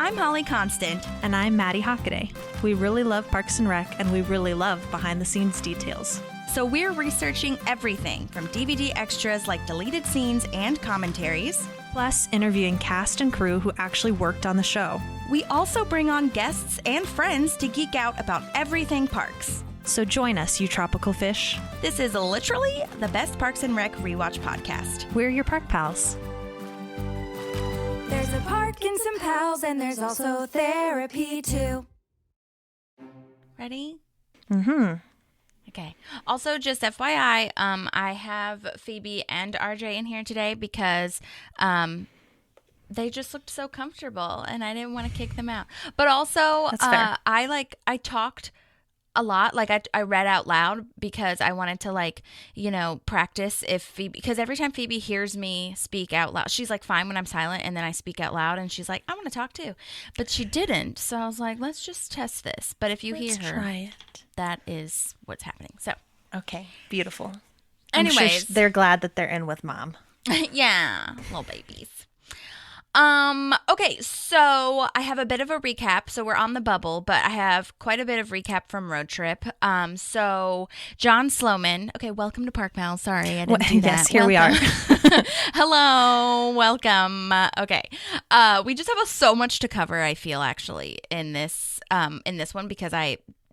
I'm Holly Constant. And I'm Maddie Hockaday. We really love Parks and Rec, and we really love behind-the-scenes details. So we're researching everything from DVD extras like deleted scenes and commentaries, plus interviewing cast and crew who actually worked on the show. We also bring on guests and friends to geek out about everything parks. So join us, you tropical fish. This is literally the best Parks and Rec rewatch podcast. We're your park pals. There's a park and some pals, and there's also therapy too. Ready? Mm-hmm. Okay. Also, just FYI, I have Phoebe and RJ in here today because they just looked so comfortable, and I didn't want to kick them out. But also, That's fair. I talked a lot. Like I read out loud because I wanted to practice if Phoebe, because every time Phoebe hears me speak out loud, she's like fine when I'm silent, and then I speak out loud and she's like, I want to talk too. But she didn't. So I was like, let's just test this. But if you hear her, try it. That is what's happening. So okay, beautiful. Anyways, I'm sure they're glad that they're in with mom. Yeah, little babies. Okay, so I have a bit of a recap. So we're on the bubble, but I have quite a bit of recap from Road Trip. So John Sloman. Okay, welcome to Park Pals. Sorry, I didn't do that. Yes, here we are. Hello, welcome. Okay, we just have so much to cover. I feel actually in this one because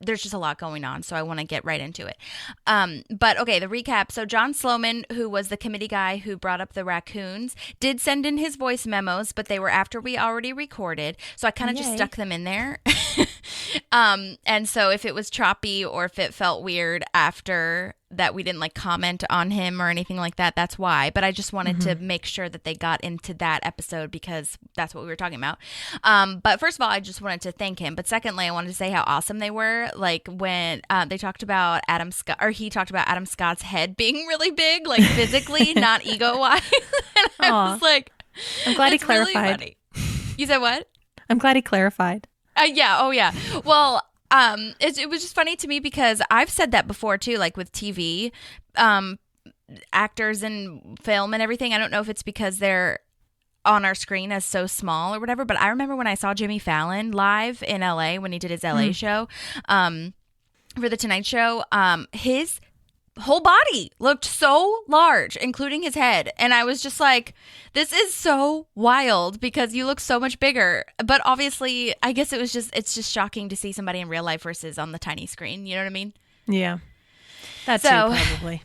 there's just a lot going on, so I want to get right into it. But okay, the recap. So John Sloman, who was the committee guy who brought up the raccoons, did send in his voice memos, but they were after we already recorded. So I kind of just stuck them in there. And so if it was choppy or if it felt weird after that we didn't comment on him or anything like that, that's why. But I just wanted to make sure that they got into that episode because that's what we were talking about. But first of all, I just wanted to thank him. But secondly, I wanted to say how awesome they were. Like when they talked about he talked about Adam Scott's head being really big, like physically, not ego-wise. And I was like, I'm glad he clarified. Really funny. You said what? I'm glad he clarified. Yeah. Oh, yeah. Well, it was just funny to me because I've said that before too, like with TV, actors and film and everything. I don't know if it's because they're on our screen as so small or whatever, but I remember when I saw Jimmy Fallon live in LA when he did his LA show, for the Tonight Show, his whole body looked so large, including his head. And I was just like, this is so wild because you look so much bigger. But obviously, I guess it's just shocking to see somebody in real life versus on the tiny screen. You know what I mean? Yeah. That's probably.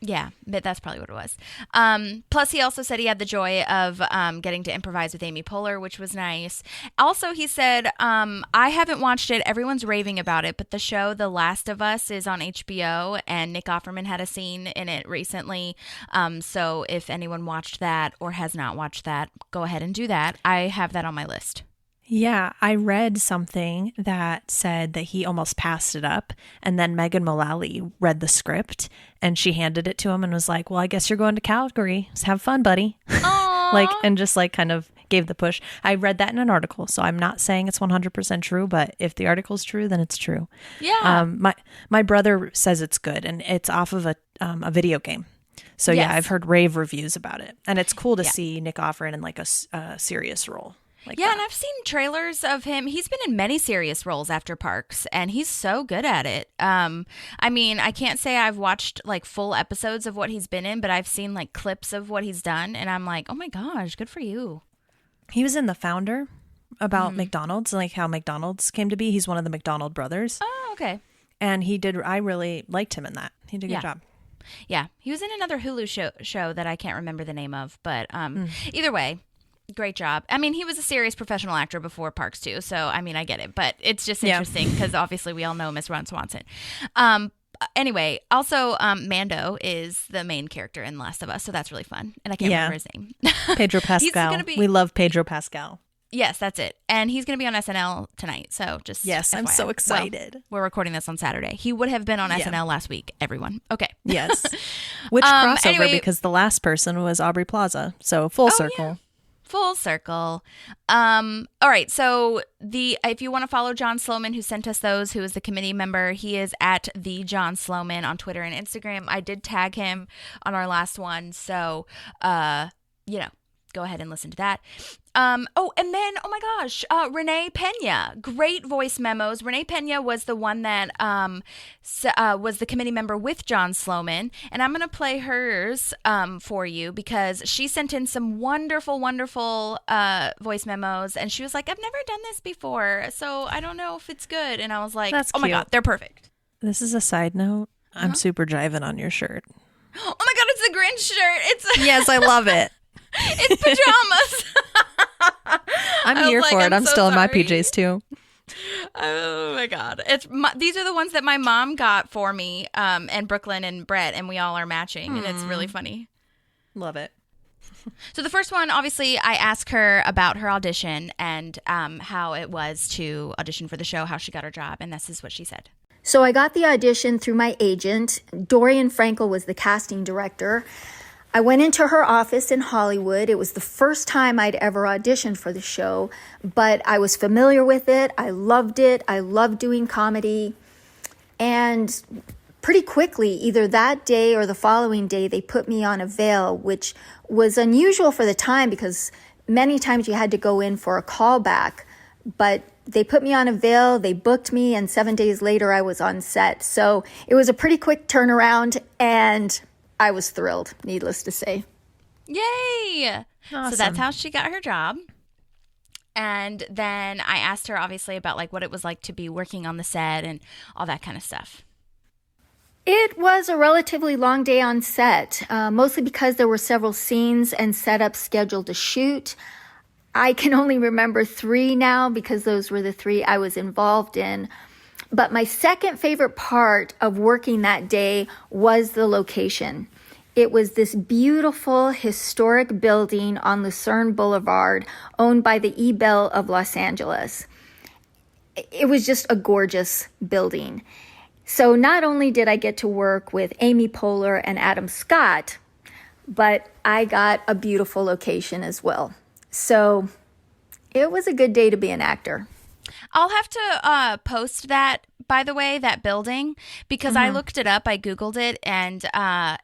Yeah, but that's probably what it was. Plus, he also said he had the joy of getting to improvise with Amy Poehler, which was nice. Also, he said, I haven't watched it. Everyone's raving about it. But the show The Last of Us is on HBO, and Nick Offerman had a scene in it recently. So if anyone watched that or has not watched that, go ahead and do that. I have that on my list. Yeah, I read something that said that he almost passed it up, and then Megan Mullally read the script, and she handed it to him and was like, well, I guess you're going to Calgary. So have fun, buddy. And just kind of gave the push. I read that in an article, so I'm not saying it's 100% true, but if the article's true, then it's true. Yeah. My brother says it's good, and it's off of a video game. So yeah, I've heard rave reviews about it, and it's cool to see Nick Offerman in a serious role. And I've seen trailers of him. He's been in many serious roles after Parks, and he's so good at it. I mean, I can't say I've watched full episodes of what he's been in, but I've seen clips of what he's done, and I'm like, oh my gosh, good for you. He was in The Founder about McDonald's, how McDonald's came to be. He's one of the McDonald brothers. Oh, okay. And I really liked him in that. He did a good job. Yeah, he was in another Hulu show that I can't remember the name of, but either way. Great job. I mean, he was a serious professional actor before Parks too, so I mean, I get it, but it's just interesting because obviously we all know Miss Ron Swanson. Anyway, also Mando is the main character in Last of Us, so that's really fun, and I can't remember his name. Pedro Pascal. We love Pedro Pascal. Yes, that's it, and he's going to be on SNL tonight. So just FYI. I'm so excited. Well, we're recording this on Saturday. He would have been on SNL last week. Everyone, okay? Yes. Which crossover because the last person was Aubrey Plaza, so full circle. Yeah. Full circle. All right. So if you want to follow John Sloman, who sent us those, who is the committee member, he is at the John Sloman on Twitter and Instagram. I did tag him on our last one. So, go ahead and listen to that. Oh, and then, oh my gosh, Rene Pena, great voice memos. Rene Pena was the one that was the committee member with John Sloman, and I'm going to play hers for you because she sent in some wonderful, wonderful voice memos, and she was like, I've never done this before, so I don't know if it's good. And I was like, That's oh my cute. God, they're perfect. This is a side note. I'm super jiving on your shirt. Oh my God, it's the Grinch shirt. It's Yes, I love it. it's pajamas. I'm here for it. I'm so still in my sorry. PJs too. Oh my God. These are the ones that my mom got for me, and Brooklyn and Brett, and we all are matching, and it's really funny. Love it. So the first one, obviously, I asked her about her audition and how it was to audition for the show, how she got her job, and this is what she said. So I got the audition through my agent. Dorian Frankel was the casting director. I went into her office in Hollywood. It was the first time I'd ever auditioned for the show, but I was familiar with it. I loved it. I loved doing comedy. And pretty quickly, either that day or the following day, they put me on a veil, which was unusual for the time because many times you had to go in for a callback. But they put me on a veil, they booked me, and 7 days later I was on set. So it was a pretty quick turnaround, and I was thrilled, needless to say. Yay! Awesome. So that's how she got her job. And then I asked her, obviously, about like what it was like to be working on the set and all that kind of stuff. It was a relatively long day on set, mostly because there were several scenes and setups scheduled to shoot. I can only remember 3 now because those were the 3 I was involved in. But my second favorite part of working that day was the location. It was this beautiful historic building on Lucerne Boulevard owned by the E-Bell of Los Angeles. It was just a gorgeous building. So not only did I get to work with Amy Poehler and Adam Scott, but I got a beautiful location as well. So it was a good day to be an actor. I'll have to post that, by the way, that building, because I looked it up. I Googled it, and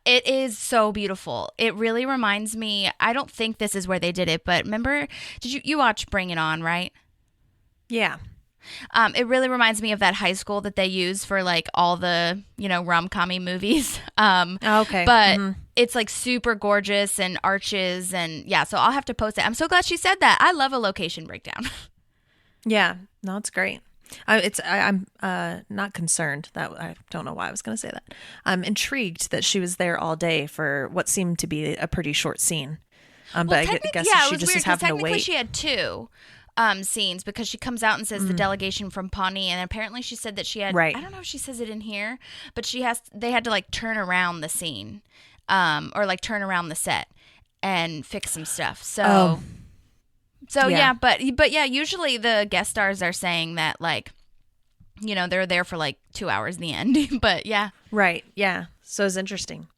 it is so beautiful. It really reminds me, I don't think this is where they did it, but remember, did you watch Bring It On, right? Yeah. It really reminds me of that high school that they use for like all the, rom-com-y movies. Okay. But it's like super gorgeous and arches and yeah, so I'll have to post it. I'm so glad she said that. I love a location breakdown. Yeah. No, it's great. I'm not concerned that I don't know why I was going to say that. I'm intrigued that she was there all day for what seemed to be a pretty short scene. But I guess she just was having to wait. Technically she had 2 scenes because she comes out and says the delegation from Pawnee, and apparently she said that she had, I don't know if she says it in here, but they had to like turn around the scene, or like turn around the set and fix some stuff. So yeah, but yeah, usually the guest stars are saying that like, they're there for like 2 hours in the end, but yeah. Right. Yeah. So it's interesting.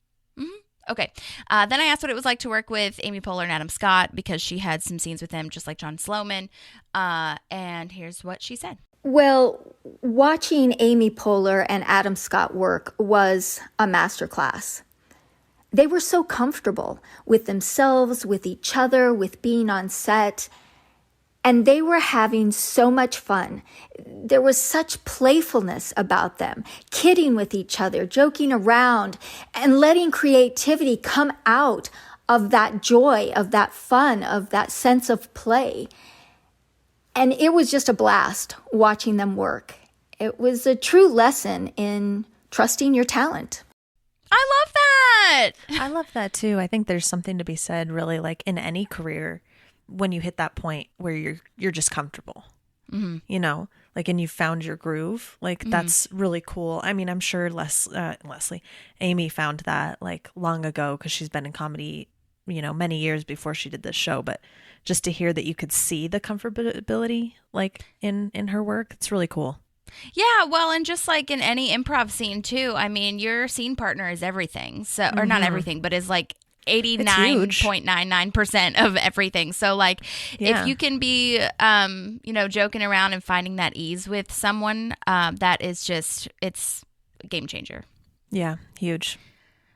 Okay. Then I asked what it was like to work with Amy Poehler and Adam Scott because she had some scenes with them just like John Sloman. And here's what she said. Well, watching Amy Poehler and Adam Scott work was a masterclass. They were so comfortable with themselves, with each other, with being on set. And they were having so much fun. There was such playfulness about them, kidding with each other, joking around, and letting creativity come out of that joy, of that fun, of that sense of play. And it was just a blast watching them work. It was a true lesson in trusting your talent. I love that. I love that too. I think there's something to be said really like in any career when you hit that point where you're just comfortable, like, and you found your groove, like that's really cool. I mean, I'm sure Amy found that like long ago because she's been in comedy, many years before she did this show, but just to hear that you could see the comfortability like in her work, it's really cool. Yeah, well, and just like in any improv scene too, I mean, your scene partner is everything. So, or not everything, but is like 89.99% of everything. So like if you can be joking around and finding that ease with someone, that is just, it's a game changer. Yeah, huge.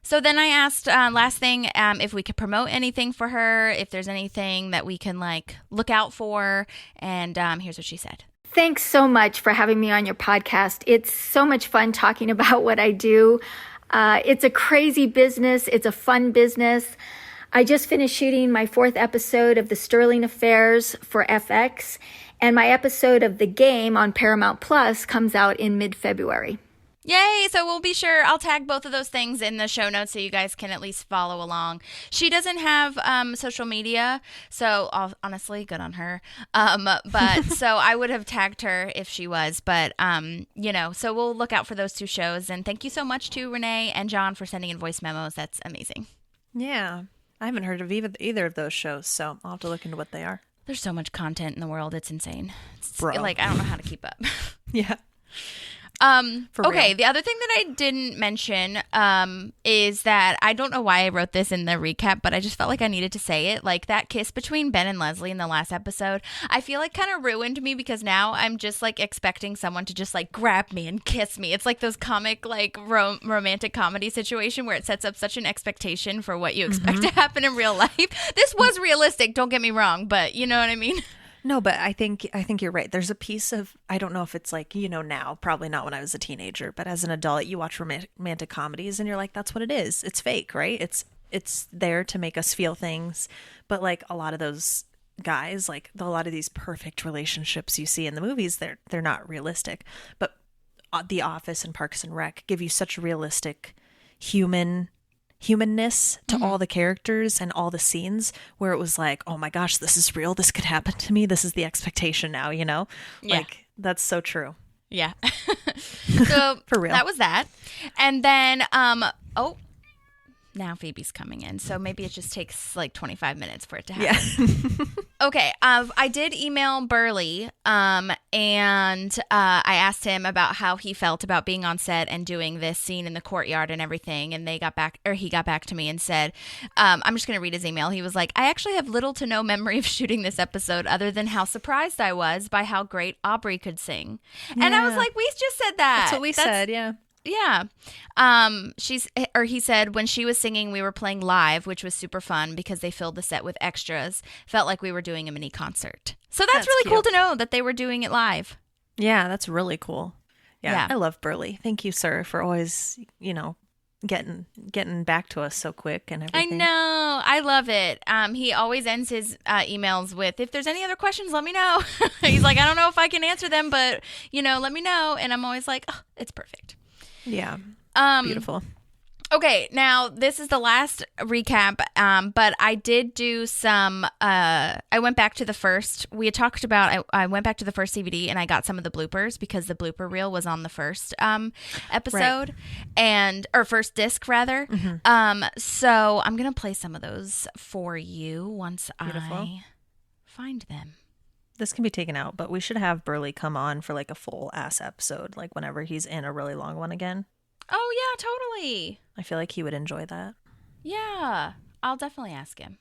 So then I asked, last thing, if we could promote anything for her, if there's anything that we can like look out for. And here's what she said. Thanks so much for having me on your podcast. It's so much fun talking about what I do. It's a crazy business. It's a fun business. I just finished shooting my 4th episode of The Sterling Affairs for FX, and my episode of The Game on Paramount Plus comes out in mid-February. Yay! So we'll be sure, I'll tag both of those things in the show notes so you guys can at least follow along. She doesn't have social media, so honestly, good on her. But so I would have tagged her if she was, but so we'll look out for those 2 shows. And thank you so much to Rene and John for sending in voice memos. That's amazing. Yeah. I haven't heard of either of those shows, so I'll have to look into what they are. There's so much content in the world. It's insane. Bro. Like, I don't know how to keep up. Yeah. Okay, the other thing that I didn't mention is that I don't know why I wrote this in the recap, but I just felt like I needed to say it. Like that kiss between Ben and Leslie in the last episode, I feel like kind of ruined me because now I'm just like expecting someone to just like grab me and kiss me. It's like those comic like romantic comedy situation where it sets up such an expectation for what you expect to happen in real life. This was realistic, don't get me wrong, but you know what I mean? No, but I think you're right. There's a piece of, I don't know if it's like, now, probably not when I was a teenager, but as an adult, you watch romantic comedies and you're like, that's what it is. It's fake, right? It's there to make us feel things. But like a lot of those guys, like a lot of these perfect relationships you see in the movies, they're not realistic. But The Office and Parks and Rec give you such realistic humanness to all the characters and all the scenes where it was like, oh my gosh, this is real. This could happen to me. This is the expectation now, Yeah. Like that's so true. Yeah. So For real. That was that. And then, now Phoebe's coming in. So maybe it just takes like 25 minutes for it to happen. Yeah. Okay. I did email Burley and I asked him about how he felt about being on set and doing this scene in the courtyard and everything. And he got back to me and said, I'm just going to read his email. He was like, I actually have little to no memory of shooting this episode other than how surprised I was by how great Aubrey could sing. Yeah. And I was like, we just said that. That's what we said. Yeah. Yeah. He said when she was singing, we were playing live, which was super fun because they filled the set with extras. Felt like we were doing a mini concert. So that's really cool to know that they were doing it live. Yeah, that's really cool. Yeah. I love Burley. Thank you, sir, for always, getting back to us so quick and everything. I know. I love it. He always ends his emails with, if there's any other questions, let me know. He's like, I don't know if I can answer them, but, let me know. And I'm always like, oh, it's perfect. Yeah. Beautiful. Okay, now this is the last recap, but I did do some, I went back to the first, we had talked about, I went back to the first DVD and I got some of the bloopers because the blooper reel was on the first episode, or first disc rather. So I'm going to play some of those for you once I find them. This can be taken out, but we should have Burley come on for like a full ass episode, like whenever he's in a really long one again. Oh, yeah, totally. I feel like he would enjoy that. Yeah, I'll definitely ask him.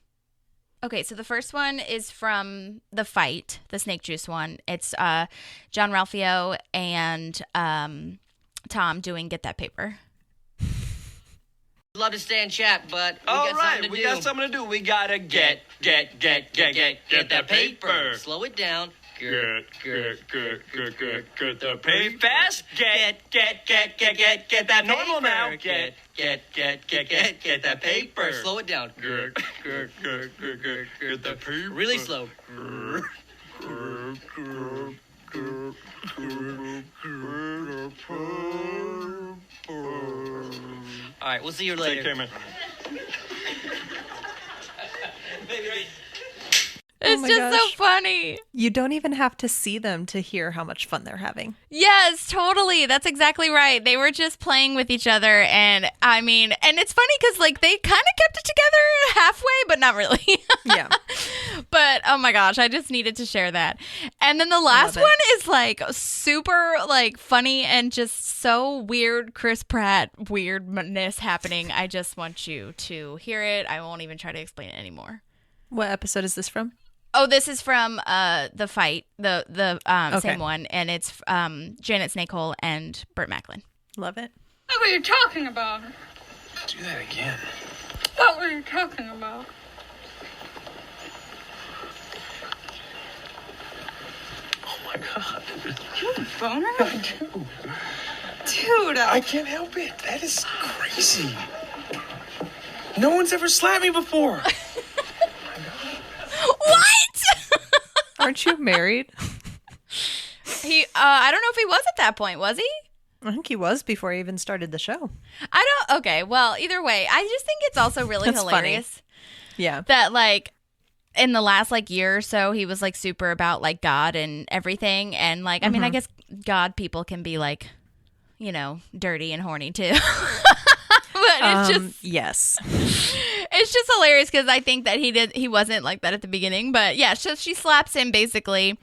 Okay, so the first one is from The Fight, the Snake Juice one. It's John Ralphio and Tom doing Get That Paper. Love to stay and chat, but we got something to do. We gotta get that paper. Slow it down. Get the paper. Fast. Get that normal now. Get that paper. Slow it down. Get the paper. Really slow. All right, we'll see you later. Take care, man. It's just so funny. You don't even have to see them to hear how much fun they're having. Yes, totally. That's exactly right. They were just playing with each other. And I mean, and it's funny because like they kind of kept it together halfway, but not really. Yeah. But oh my gosh, I just needed to share that. And then the last one is like super like funny and just so weird. Chris Pratt weirdness happening. I just want you to hear it. I won't even try to explain it anymore. What episode is this from? Oh, this is from The Fight, the Okay. same one, and it's Janet Snakehole and Burt Macklin. Love it. Look what you're talking about. do that again. What were you talking about? Oh my God. You have a boner? I do. Dude. I can't help it. That is crazy. No one's ever slapped me before. What? Aren't you married? I don't know if he was at that point, was he? I think he was before he even started the show. Okay, well, either way, I just think it's also really That's hilarious. funny. Yeah. That, like, in the last, like, year or so, he was, like, super about, like, God and everything. And, like, I mean, I guess God people can be, like, you know, dirty and horny, too. But it's just... Yes. It's just hilarious because I think that he wasn't like that at the beginning. But, yeah, so she slaps him, basically.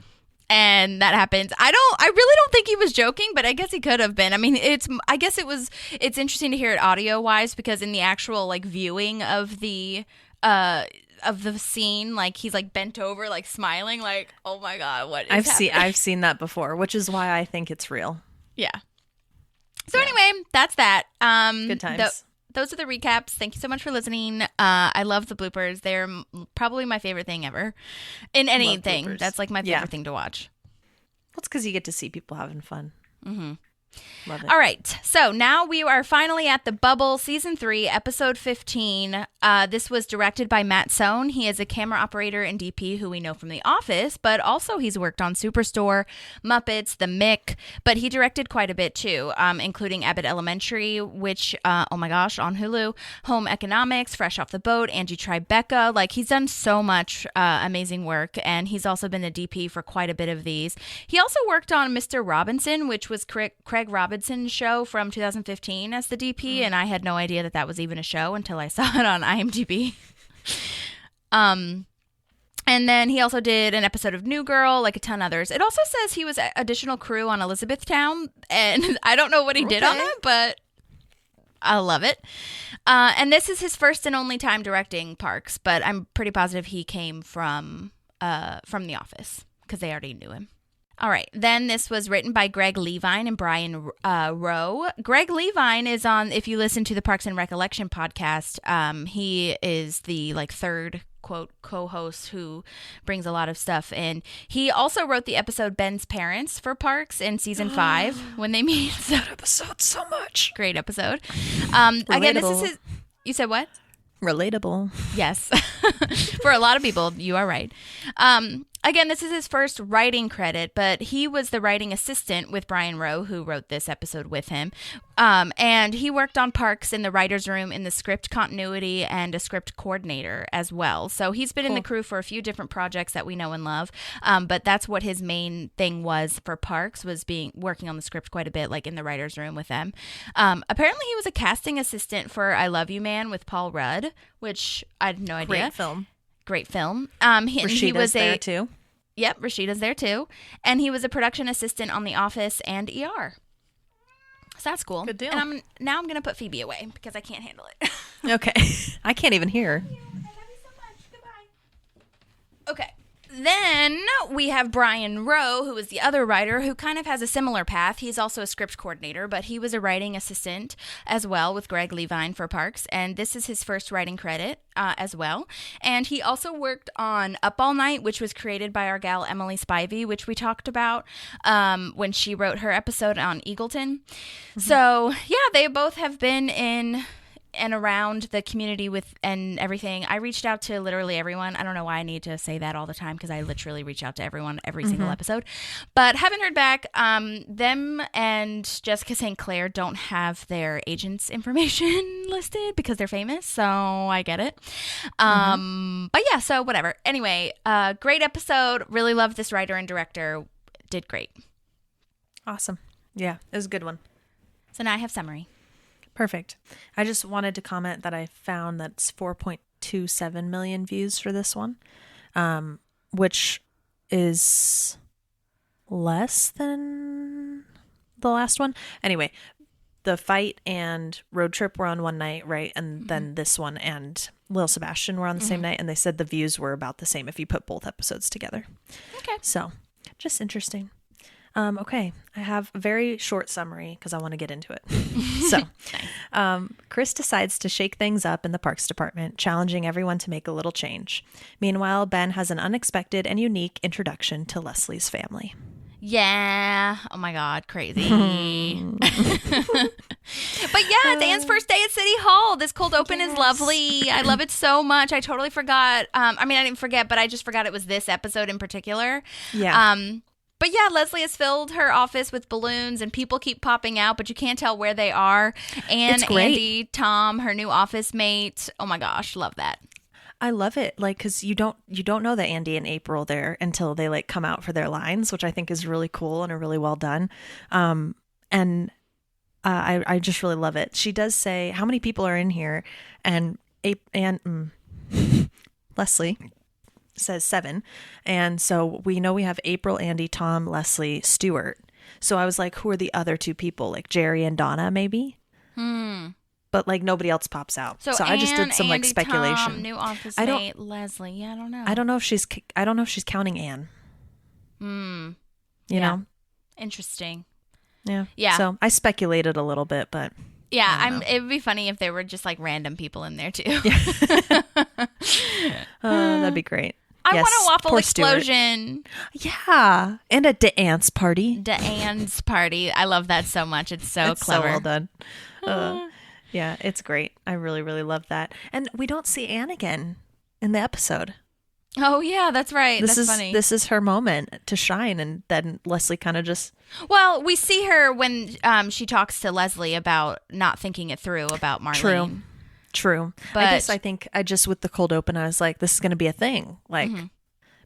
And that happens. I really don't think he was joking, but I guess he could have been. I mean, it's interesting to hear it audio wise because in the actual like viewing of the scene, like he's like bent over, like smiling, like, oh my God, what is happening? I've seen that before, which is why I think it's real. Yeah. So anyway, that's that. Good times. Those are the recaps. Thank you so much for listening. I love the bloopers. They're probably my favorite thing ever in anything. That's like my favorite thing to watch. Well, it's because you get to see people having fun. Mm-hmm. Love it. All right. So now we are finally at The Bubble, Season 3, Episode 15. This was directed by Matt Sohn. He is a camera operator and DP who we know from The Office, but also he's worked on Superstore, Muppets, The Mick, but he directed quite a bit too, including Abbott Elementary, which, oh my gosh, on Hulu, Home Economics, Fresh Off the Boat, Angie Tribeca. Like, he's done so much amazing work, and he's also been the DP for quite a bit of these. He also worked on Mr. Robinson, which was Craig Robinson's show from 2015 as the DP, and I had no idea that was even a show until I saw it on IMDb. And then he also did an episode of New Girl, like a ton others. It also says he was additional crew on Elizabethtown, and I don't know what he did on that, but I love it. And this is his first and only time directing Parks, but I'm pretty positive he came from The Office because they already knew him. All right. Then this was written by Greg Levine and Brian Rowe. Greg Levine is on, if you listen to the Parks and Recollection podcast, he is the like third quote co-host who brings a lot of stuff in. He also wrote the episode Ben's Parents for Parks in season 5 when they meet. That episode so much. Great episode. Again, this is his. You said what? Relatable. Yes. For a lot of people, you are right. Again, this is his first writing credit, but he was the writing assistant with Brian Rowe, who wrote this episode with him. And he worked on Parks in the writer's room, in the script continuity, and a script coordinator as well. So he's been in the crew for a few different projects that we know and love. But that's what his main thing was for Parks, was working on the script quite a bit, like in the writer's room with them. Apparently he was a casting assistant for I Love You Man with Paul Rudd, which I had no idea. Great film. He was there too. Yep, Rashida's there too. And he was a production assistant on The Office and ER. So that's cool. Good deal. And I'm going to put Phoebe away because I can't handle it. Okay. I can't even hear. I love you so much. Goodbye. Okay. Then we have Brian Rowe, who is the other writer, who kind of has a similar path. He's also a script coordinator, but he was a writing assistant as well with Greg Levine for Parks, and this is his first writing credit as well. And he also worked on Up All Night, which was created by our gal Emily Spivey, which we talked about when she wrote her episode on Eagleton. Mm-hmm. So, yeah, they both have been in and around the community with and everything. I reached out to literally everyone. I don't know why I need to say that all the time because I literally reach out to everyone every single episode, but haven't heard back. Them and Jessica St. Clair don't have their agents' information listed because they're famous, so I get it. But yeah, so whatever. Anyway, great episode. Really loved this writer and director. Did great. Awesome. Yeah, it was a good one. So now I have summary. Perfect. I just wanted to comment that I found that's 4.27 million views for this one, which is less than the last one. Anyway, the fight and road trip were on one night, right? And then this one and Lil Sebastian were on the same night, and they said the views were about the same if you put both episodes together. Okay. So, just interesting. Okay, I have a very short summary because I want to get into it. So, Chris decides to shake things up in the parks department, challenging everyone to make a little change. Meanwhile, Ben has an unexpected and unique introduction to Leslie's family. Yeah. Oh my God, crazy. But yeah, it's Anne's first day at City Hall. This cold open is lovely. I love it so much. I totally forgot. I didn't forget, but I just forgot it was this episode in particular. Yeah. But yeah, Leslie has filled her office with balloons and people keep popping out, but you can't tell where they are. And Andy, Tom, her new office mate. Oh my gosh, love that. I love it, like, because you don't know that Andy and April there until they like come out for their lines, which I think is really cool and are really well done. I just really love it. She does say, "How many people are in here?" And Leslie says 7, and so we know we have April, Andy, Tom, Leslie, Stuart. So I was like, who are the other 2 people? Like Jerry and Donna, maybe. But like nobody else pops out. So I just did some like speculation. Tom, new office mate, Leslie. Yeah, I don't know. I don't know if she's counting Anne. You know? Interesting. Yeah. Yeah. So I speculated a little bit, but yeah, it would be funny if there were just like random people in there too. That'd be great. I want a waffle explosion. Stuart. Yeah. And a dance party. Dance party. I love that so much. It's so clever. So well done. Yeah, it's great. I really, really love that. And we don't see Anne again in the episode. Oh, yeah, that's right. That's funny. This is her moment to shine. And then Leslie kind of just... Well, we see her when she talks to Leslie about not thinking it through about Marlene. True. But I think with the cold open, I was like, this is going to be a thing. Like,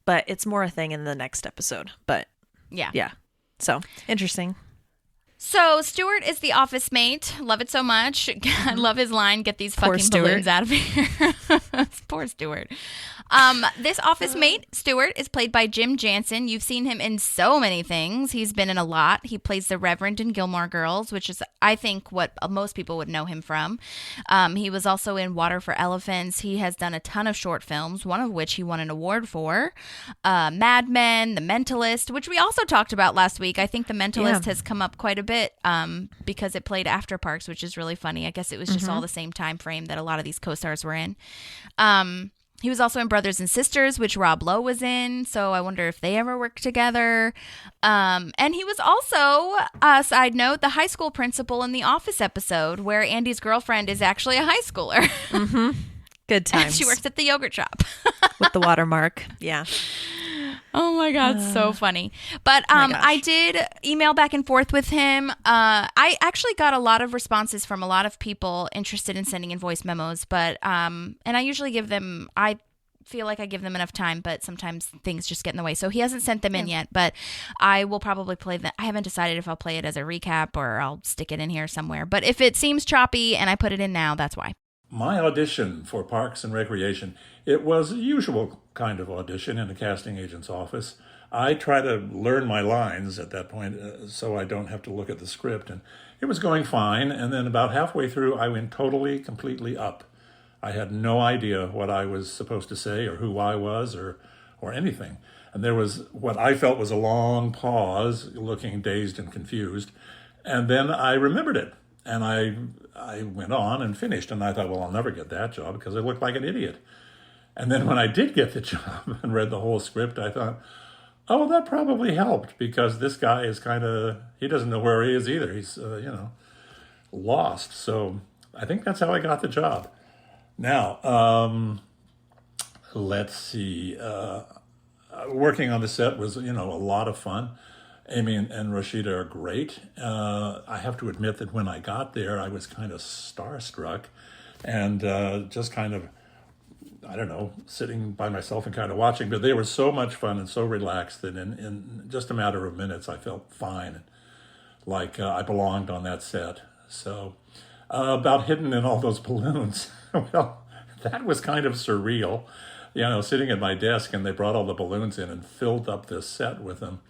but it's more a thing in the next episode. But yeah. So interesting. So Stuart is the office mate. Love it so much. I love his line, "Get these fucking balloons out of here." Poor Stuart. This office mate, Stuart, is played by Jim Jansen. You've seen him in so many things. He's been in a lot. He plays the Reverend in Gilmore Girls, which is, I think, what most people would know him from. He was also in Water for Elephants. He has done a ton of short films, one of which he won an award for. Mad Men, The Mentalist, which we also talked about last week. I think The Mentalist has come up quite a bit because it played after Parks, which is really funny. I guess it was just all the same time frame that a lot of these co-stars were in. He was also in Brothers and Sisters, which Rob Lowe was in, so I wonder if they ever worked together. And he was also, side note, the high school principal in the Office episode where Andy's girlfriend is actually a high schooler. Good times. And she works at the yogurt shop. With the watermark. Yeah. Oh my God, so funny. But I did email back and forth with him. I actually got a lot of responses from a lot of people interested in sending in voice memos, but and I usually I feel like I give them enough time, but sometimes things just get in the way. So he hasn't sent them in yet, but I will probably play that. I haven't decided if I'll play it as a recap or I'll stick it in here somewhere. But if it seems choppy and I put it in now, that's why. My audition for Parks and Recreation, it was a usual kind of audition in a casting agent's office. I try to learn my lines at that point so I don't have to look at the script. And it was going fine. And then about halfway through, I went completely up. I had no idea what I was supposed to say or who I was or anything. And there was what I felt was a long pause, looking dazed and confused. And then I remembered it. And I went on and finished. And I thought, well, I'll never get that job because I looked like an idiot. And then when I did get the job and read the whole script, I thought, oh, that probably helped because this guy is he doesn't know where he is either. He's, lost. So I think that's how I got the job. Now, let's see. Working on the set was, a lot of fun. Amy and Rashida are great. I have to admit that when I got there, I was kind of starstruck and just kind of, I don't know, sitting by myself and kind of watching. But they were so much fun and so relaxed that in just a matter of minutes, I felt fine, like I belonged on that set. So about hidden in all those balloons, well, that was kind of surreal. Sitting at my desk and they brought all the balloons in and filled up this set with them.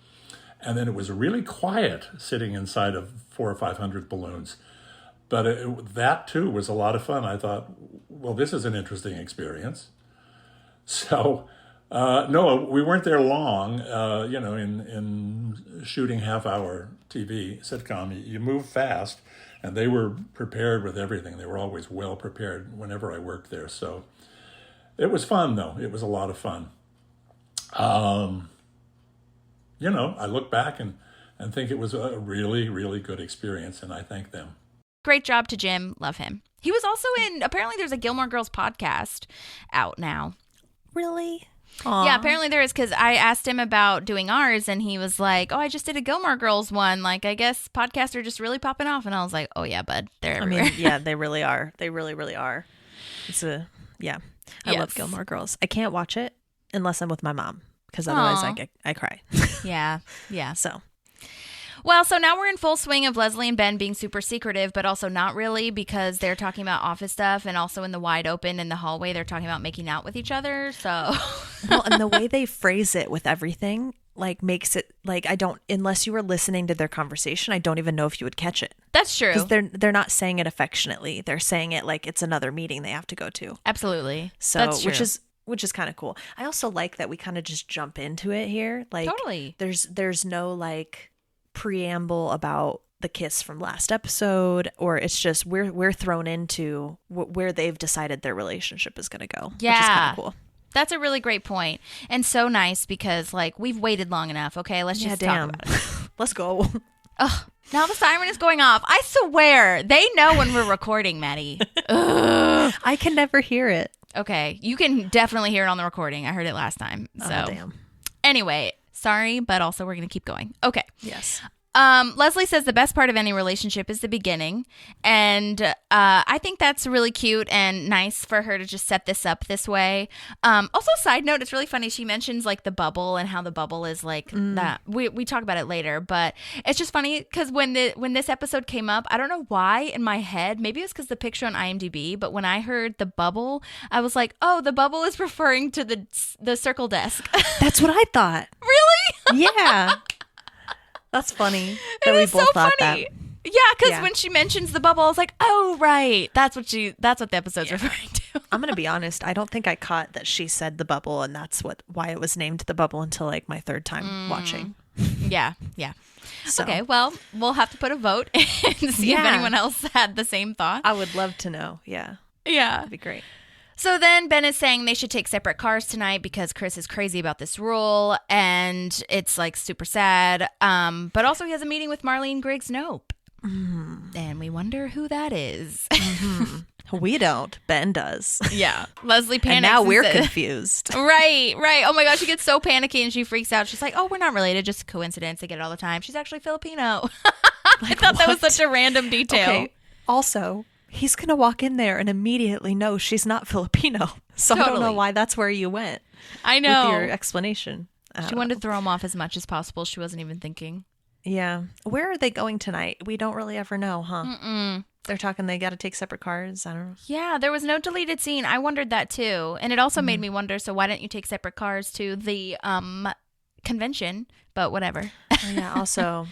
And then it was really quiet sitting inside of 400 or 500 balloons. But that, too, was a lot of fun. I thought, well, this is an interesting experience. So, no, we weren't there long. In shooting half-hour TV sitcom, you move fast, and they were prepared with everything. They were always well prepared whenever I worked there. So it was fun, though. It was a lot of fun. I look back and think it was a really, really good experience, and I thank them. Great job to Jim. Love him. He was also in, apparently there's a Gilmore Girls podcast out now. Really? Aww. Yeah, apparently there is, because I asked him about doing ours, and he was like, oh, I just did a Gilmore Girls one. Like, I guess podcasts are just really popping off. And I was like, oh, yeah, bud. They're everywhere. I mean, yeah, they really are. They really, really are. I love Gilmore Girls. I can't watch it unless I'm with my mom, because otherwise I cry. Yeah. Well, so now we're in full swing of Leslie and Ben being super secretive, but also not really, because they're talking about office stuff, and also in the wide open in the hallway, they're talking about making out with each other. So, well, and the way they phrase it with everything, like, makes it like, unless you were listening to their conversation, I don't even know if you would catch it. That's true. Because they're not saying it affectionately. They're saying it like it's another meeting they have to go to. Absolutely. So, that's true. which is kind of cool. I also like that we kind of just jump into it here. Like, totally. There's no like preamble about the kiss from last episode, or it's just we're thrown into where they've decided their relationship is going to go. Yeah, which is kind of cool. That's a really great point, and so nice, because like, we've waited long enough. Okay, let's just talk about it. Let's go. Ugh, now the siren is going off. I swear they know when we're recording, Maddie. Ugh. I can never hear it. Okay, you can definitely hear it on the recording. I heard it last time. So damn. Anyway, sorry, but also we're going to keep going. Okay. Yes. Leslie says the best part of any relationship is the beginning. And I think that's really cute and nice for her to just set this up this way. Also, side note, it's really funny. She mentions like the bubble and how the bubble is like that. We talk about it later, but it's just funny because when this episode came up, I don't know why in my head, maybe it was because the picture on IMDb, but when I heard the bubble, I was like, oh, the bubble is referring to the circle desk. That's what I thought. Really? Yeah. That's funny that we both thought that. Yeah, because when she mentions the bubble, I was like, oh, right. That's what the episode's referring to. I'm going to be honest. I don't think I caught that she said the bubble, and that's why it was named the bubble until like my third time watching. Yeah. So. Okay, well, we'll have to put a vote and see if anyone else had the same thought. I would love to know. Yeah. That'd be great. So then Ben is saying they should take separate cars tonight because Chris is crazy about this rule, and it's like super sad. But also he has a meeting with Marlene Griggs Nope. And we wonder who that is. We don't. Ben does. Yeah. Leslie panics. And now we're confused. Right. Oh my gosh, she gets so panicky and she freaks out. She's like, oh, we're not related, just a coincidence. They get it all the time. She's actually Filipino. I thought that was such a random detail. Okay. Also, he's going to walk in there and immediately know she's not Filipino. So I don't know why that's where you went. I know. With your explanation. She wanted to throw him off as much as possible. She wasn't even thinking. Yeah. Where are they going tonight? We don't really ever know, huh? They're talking they got to take separate cars. I don't know. Yeah, there was no deleted scene. I wondered that too. And it also made me wonder, so why didn't you take separate cars to the convention? But whatever. Oh, yeah,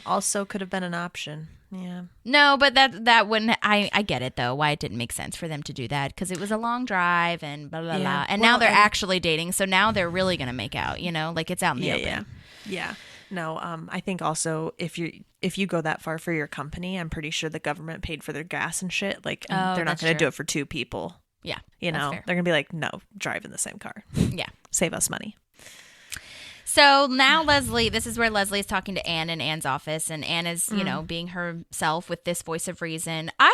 also could have been an option. Yeah. No, but that wouldn't. I get it though. Why it didn't make sense for them to do that, because it was a long drive and blah blah blah. And now they're actually dating, so now they're really gonna make out. You know, like it's out in the open. Yeah. No. I think also if you go that far for your company, I'm pretty sure the government paid for their gas and shit. Like they're not gonna do it for two people. Yeah. You know, they're gonna be like, no, drive in the same car. Yeah. Save us money. So now this is where Leslie is talking to Anne in Anne's office, and Anne is, being herself with this voice of reason. I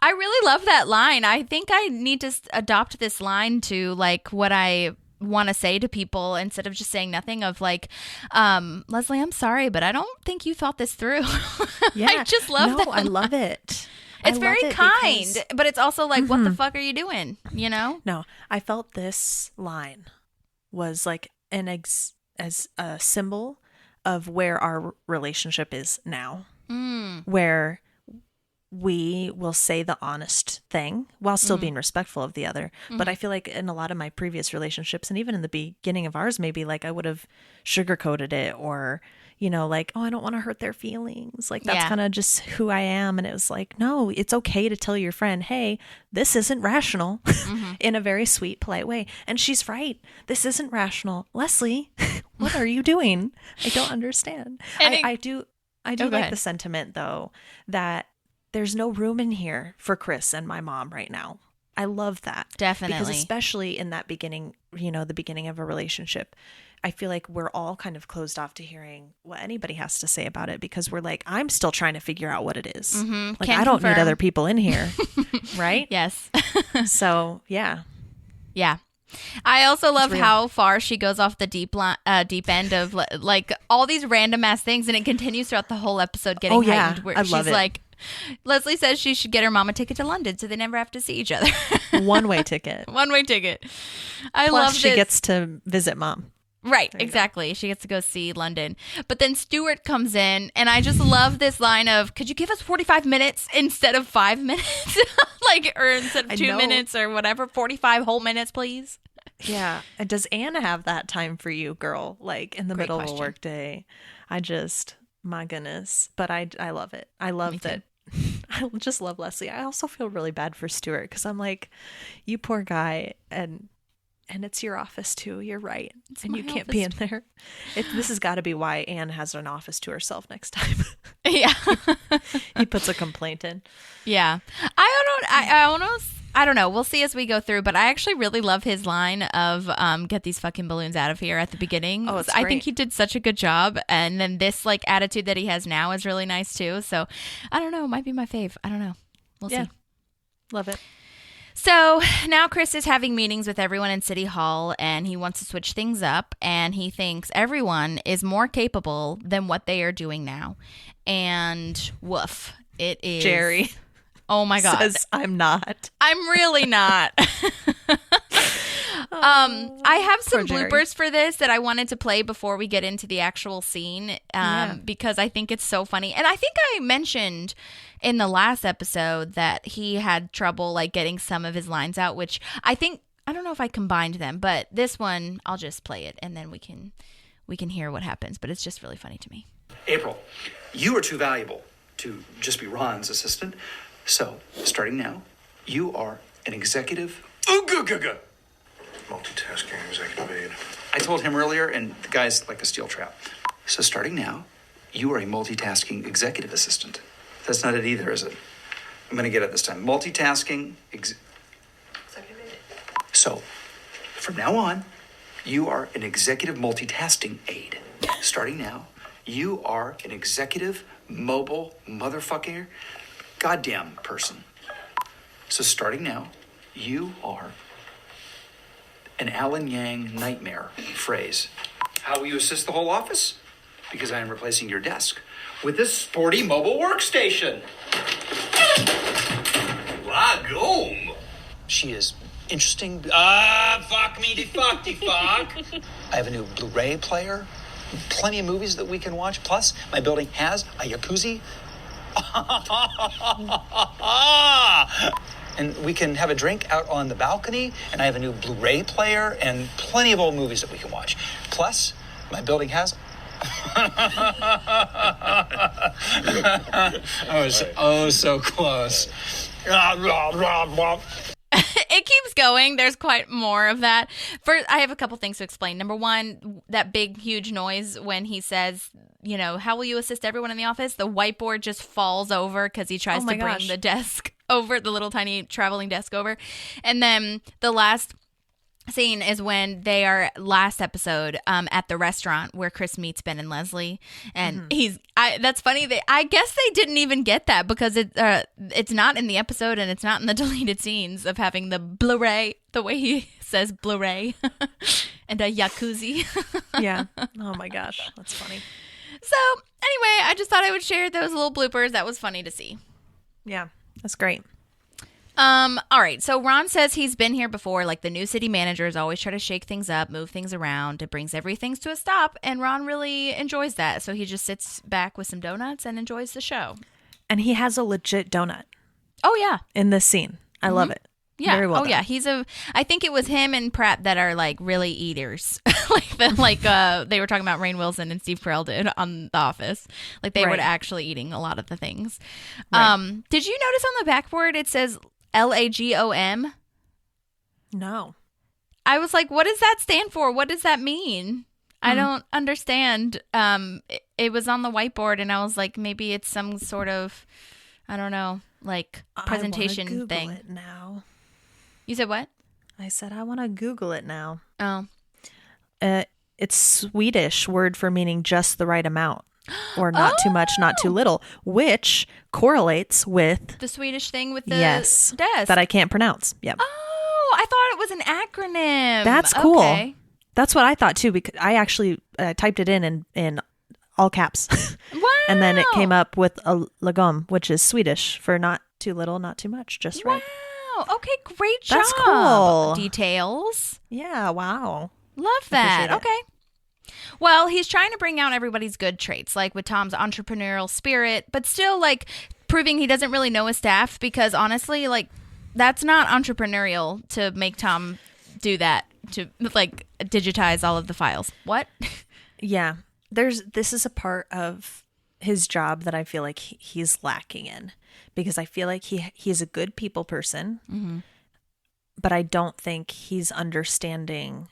really love that line. I think I need to adopt this line to like what I want to say to people instead of just saying nothing, of like, Leslie, I'm sorry, but I don't think you thought this through. Yeah. I just love that. I love it. It's very kind, but it's also like, what the fuck are you doing? You know? No, I felt this line was like as a symbol of where our relationship is now, where we will say the honest thing while still being respectful of the other. But I feel like in a lot of my previous relationships, and even in the beginning of ours, maybe like I would have sugarcoated it, or, you know, like, oh, I don't want to hurt their feelings. Like that's kind of just who I am. And it was like, no, it's okay to tell your friend, hey, this isn't rational, in a very sweet, polite way. And she's right. This isn't rational. Leslie, what are you doing? I don't understand. I do like the sentiment, though, that there's no room in here for Chris and my mom right now. I love that. Definitely. Because especially in that beginning, you know, the beginning of a relationship, I feel like we're all kind of closed off to hearing what anybody has to say about it, because we're like, I'm still trying to figure out what it is. Like, I don't need other people in here. Right? Yes. So, yeah. Yeah. I also love how far she goes off the deep end of like all these random ass things, and it continues throughout the whole episode getting heightened. Where I love she's it. like, Leslie says she should get her mom a ticket to London so they never have to see each other. One-way ticket. One-way ticket. I Plus, love she this. gets to visit mom. Right, exactly. She gets to go see London. But then Stuart comes in, and I just love this line of, could you give us 45 minutes instead of 5 minutes? Like, or instead of 2 minutes or whatever, 45 whole minutes, please. Yeah. And does Anna have that time for you, girl? Like in the Great middle question. of a work day? My goodness. But I love it. I love that. I just love Leslie. I also feel really bad for Stuart, because I'm like, you poor guy. And it's your office too. You're right. And you can't be in there. This has got to be why Anne has an office to herself next time. Yeah. He puts a complaint in. Yeah. I don't know. We'll see as we go through, but I actually really love his line of get these fucking balloons out of here at the beginning. Oh, it's I great. think he did such a good job. And then this like attitude that he has now is really nice too. So I don't know. It might be my fave. I don't know. We'll see. Love it. So now Chris is having meetings with everyone in City Hall, and he wants to switch things up, and he thinks everyone is more capable than what they are doing now. And woof, it is Jerry. Oh my God. Says I'm not. I'm really not. I have some Jerry. bloopers for this that I wanted to play before we get into the actual scene, because I think it's so funny. And I think I mentioned in the last episode that he had trouble like getting some of his lines out, which I don't know if I combined them, but this one I'll just play it and then we can hear what happens. But it's just really funny to me. April, you are too valuable to just be Ron's assistant. So, starting now, you are an executive. Multitasking executive aide. I told him earlier, and the guy's like a steel trap. So, starting now, you are a multitasking executive assistant. That's not it either, is it? I'm going to get it this time. Multitasking executive aide. So, from now on, you are an executive multitasking aide. Starting now, you are an executive mobile motherfucker goddamn person. So starting now, you are an Alan Yang nightmare phrase. How will you assist the whole office? Because I am replacing your desk with this sporty mobile workstation. Wagom. She is interesting. Fuck me de fuck de fuck. I have a new Blu-ray player. Plenty of movies that we can watch. Plus, my building has a jacuzzi. And we can have a drink out on the balcony, and I have a new Blu-ray player and plenty of old movies that we can watch. Plus, my building has... I was so close. It keeps going. There's quite more of that. First, I have a couple things to explain. Number one, that big, huge noise when he says, you know, how will you assist everyone in the office? The whiteboard just falls over because he tries to bring the desk over, the little tiny traveling desk over. And then the last scene is when they are last episode at the restaurant where Chris meets Ben and Leslie, and that's funny. I guess they didn't even get that because it's not in the episode and it's not in the deleted scenes of having the Blu-ray, the way he says Blu-ray, and a jacuzzi. Yeah. Oh my gosh, that's funny. So anyway, I just thought I would share those little bloopers. That was funny to see. Yeah, that's great. All right. So Ron says he's been here before. Like, the new city managers always try to shake things up, move things around. It brings everything to a stop. And Ron really enjoys that. So he just sits back with some donuts and enjoys the show. And he has a legit donut Oh yeah. in this scene. I love it. Yeah. Very well done. Yeah. I think it was him and Pratt that are like really eaters. They were talking about Rainn Wilson and Steve Carell did on The Office. Like they were Right. actually eating a lot of the things. Right. Did you notice on the backboard it says LAGOM? No. I was like, what does that stand for? What does that mean? I don't understand. It was on the whiteboard and I was like, maybe it's some sort of, I don't know, like presentation I wanna thing. Google it now. You said what? I said I want to Google it now. Oh. It's Swedish word for meaning just the right amount, or not too much, not too little, which correlates with The Swedish thing with the yes desk. that I can't pronounce. Yep, Oh, I thought it was an acronym. that's cool. Okay. That's what I thought too, because I actually typed it in all caps, Wow. and then it came up with a lagom, which is Swedish for not too little, not too much, just right. Wow. Okay, great job. That's cool. Details. Yeah, wow. Love that. Appreciate it. Okay. Well, he's trying to bring out everybody's good traits, like with Tom's entrepreneurial spirit, but still like proving he doesn't really know his staff because honestly, like that's not entrepreneurial to make Tom do that, to like digitize all of the files. What? Yeah, this is a part of his job that I feel like he's lacking in, because I feel like he's a good people person, but I don't think he's understanding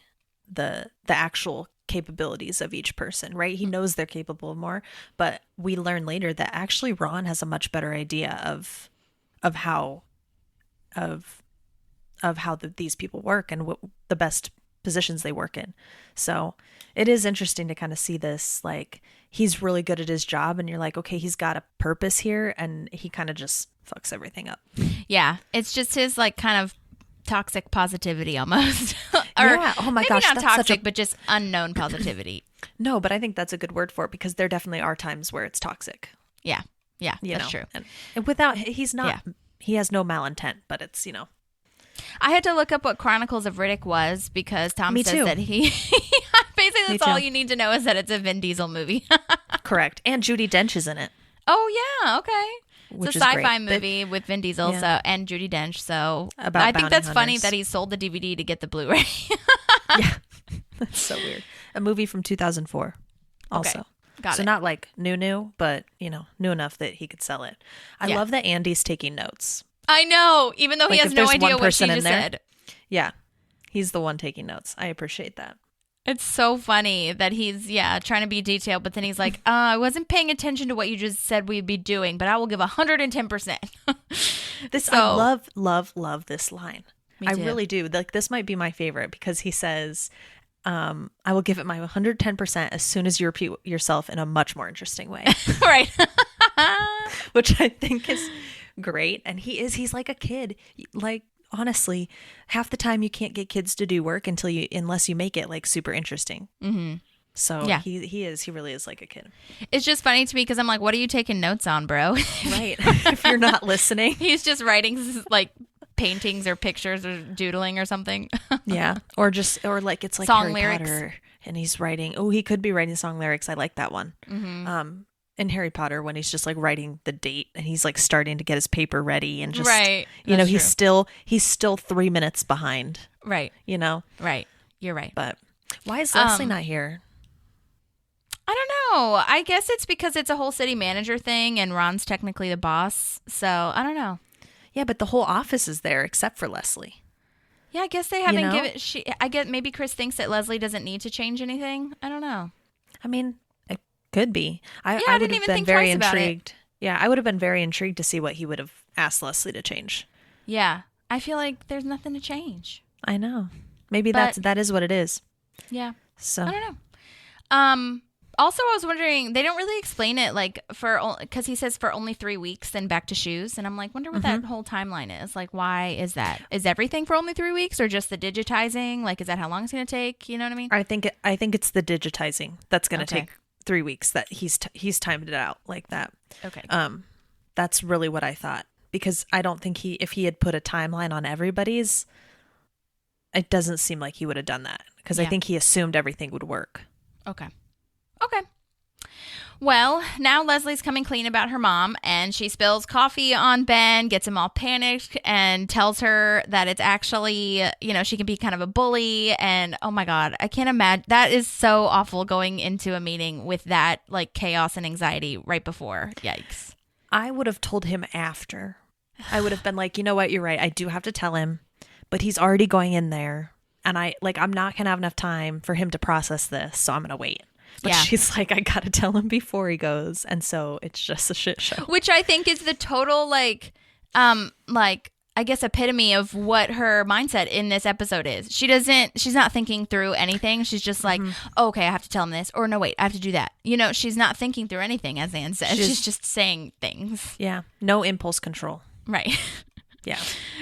the actual capabilities of each person, right? He knows they're capable of more, but we learn later that actually Ron has a much better idea of how these people work and what the best positions they work in. So it is interesting to kind of see this, like he's really good at his job and you're like, okay, he's got a purpose here, and he kind of just fucks everything up. Yeah, it's just his like kind of toxic positivity almost. Yeah. Oh my maybe gosh, not that's toxic, such a- but just unknown positivity. No, but I think that's a good word for it, because there definitely are times where it's toxic. Yeah, You that's know? true. And without, he's not, he has no malintent, but it's, I had to look up what Chronicles of Riddick was because Tom Me says too. that he basically Me that's all too. you need to know is that it's a Vin Diesel movie. correct. And Judi Dench is in it. Oh yeah, okay. Which It's a is sci-fi great. movie with Vin Diesel Yeah. and Judi Dench. So About I think bounty that's funny hunters. that he sold the DVD to get the Blu-ray. Yeah. That's so weird. A movie from 2004 also. Okay. Got so it. not like new, but, new enough that he could sell it. I Yeah. love that Andy's taking notes. I know, even though he Like, has if no there's idea one what she person in just there- said. Yeah. He's the one taking notes. I appreciate that. It's so funny that he's, trying to be detailed, but then he's like, I wasn't paying attention to what you just said we'd be doing, but I will give 110%. I love this line. Me I too. really do. Like, this might be my favorite, because he says, I will give it my 110% as soon as you repeat yourself in a much more interesting way. Right. Which I think is great. And he's like a kid. Like, honestly, half the time you can't get kids to do work unless you make it like super interesting. Mm-hmm. So Yeah. he really is like a kid. It's just funny to me because I'm like, what are you taking notes on, bro? Right. If you're not listening. He's just writing like paintings or pictures or doodling or something. Yeah. Or like it's like Song Harry lyrics. Potter, and he's writing. Oh, he could be writing song lyrics. I like that one. Mm-hmm. In Harry Potter, when he's just like writing the date and he's like starting to get his paper ready and just Right. he's That's still 3 minutes behind. Right. Right. You're right. But why is Leslie not here? I don't know. I guess it's because it's a whole city manager thing and Ron's technically the boss. So I don't know. Yeah, but the whole office is there except for Leslie. Yeah, I guess they haven't know? given. I get maybe Chris thinks that Leslie doesn't need to change anything. I don't know. I mean, it could be. I didn't would have even been think very twice about it. intrigued. Yeah, I would have been very intrigued to see what he would have asked Leslie to change. Yeah, I feel like there's nothing to change. I know. Maybe But- that is what it is. Yeah, So I don't know. Also, I was wondering, they don't really explain it, like, because he says for only 3 weeks, then back to shoes. And I'm like, wonder what that whole timeline is. Like, why is that? Is everything for only 3 weeks or just the digitizing? Like, is that how long it's going to take? You know what I mean? I think it's the digitizing that's going to Okay. take 3 weeks. That he's timed it out like that. Okay. That's really what I thought, because I don't think if he had put a timeline on everybody's, it doesn't seem like he would have done that, because I Yeah. think he assumed everything would work. Okay. Well, now Leslie's coming clean about her mom, and she spills coffee on Ben, gets him all panicked, and tells her that it's actually, she can be kind of a bully. And oh my God, I can't imagine. That is so awful, going into a meeting with that like chaos and anxiety right before. Yikes. I would have told him after. I would have been like, you know what, you're right. I do have to tell him, but he's already going in there. And I'm not going to have enough time for him to process this, so I'm going to wait. But she's like, I got to tell him before he goes. And so it's just a shit show. Which I think is the total, I guess, epitome of what her mindset in this episode is. She's not thinking through anything. She's just like, oh, okay, I have to tell him this. Or no, wait, I have to do that. She's not thinking through anything, as Anne said. She's just saying things. Yeah. No impulse control. Right. Yeah.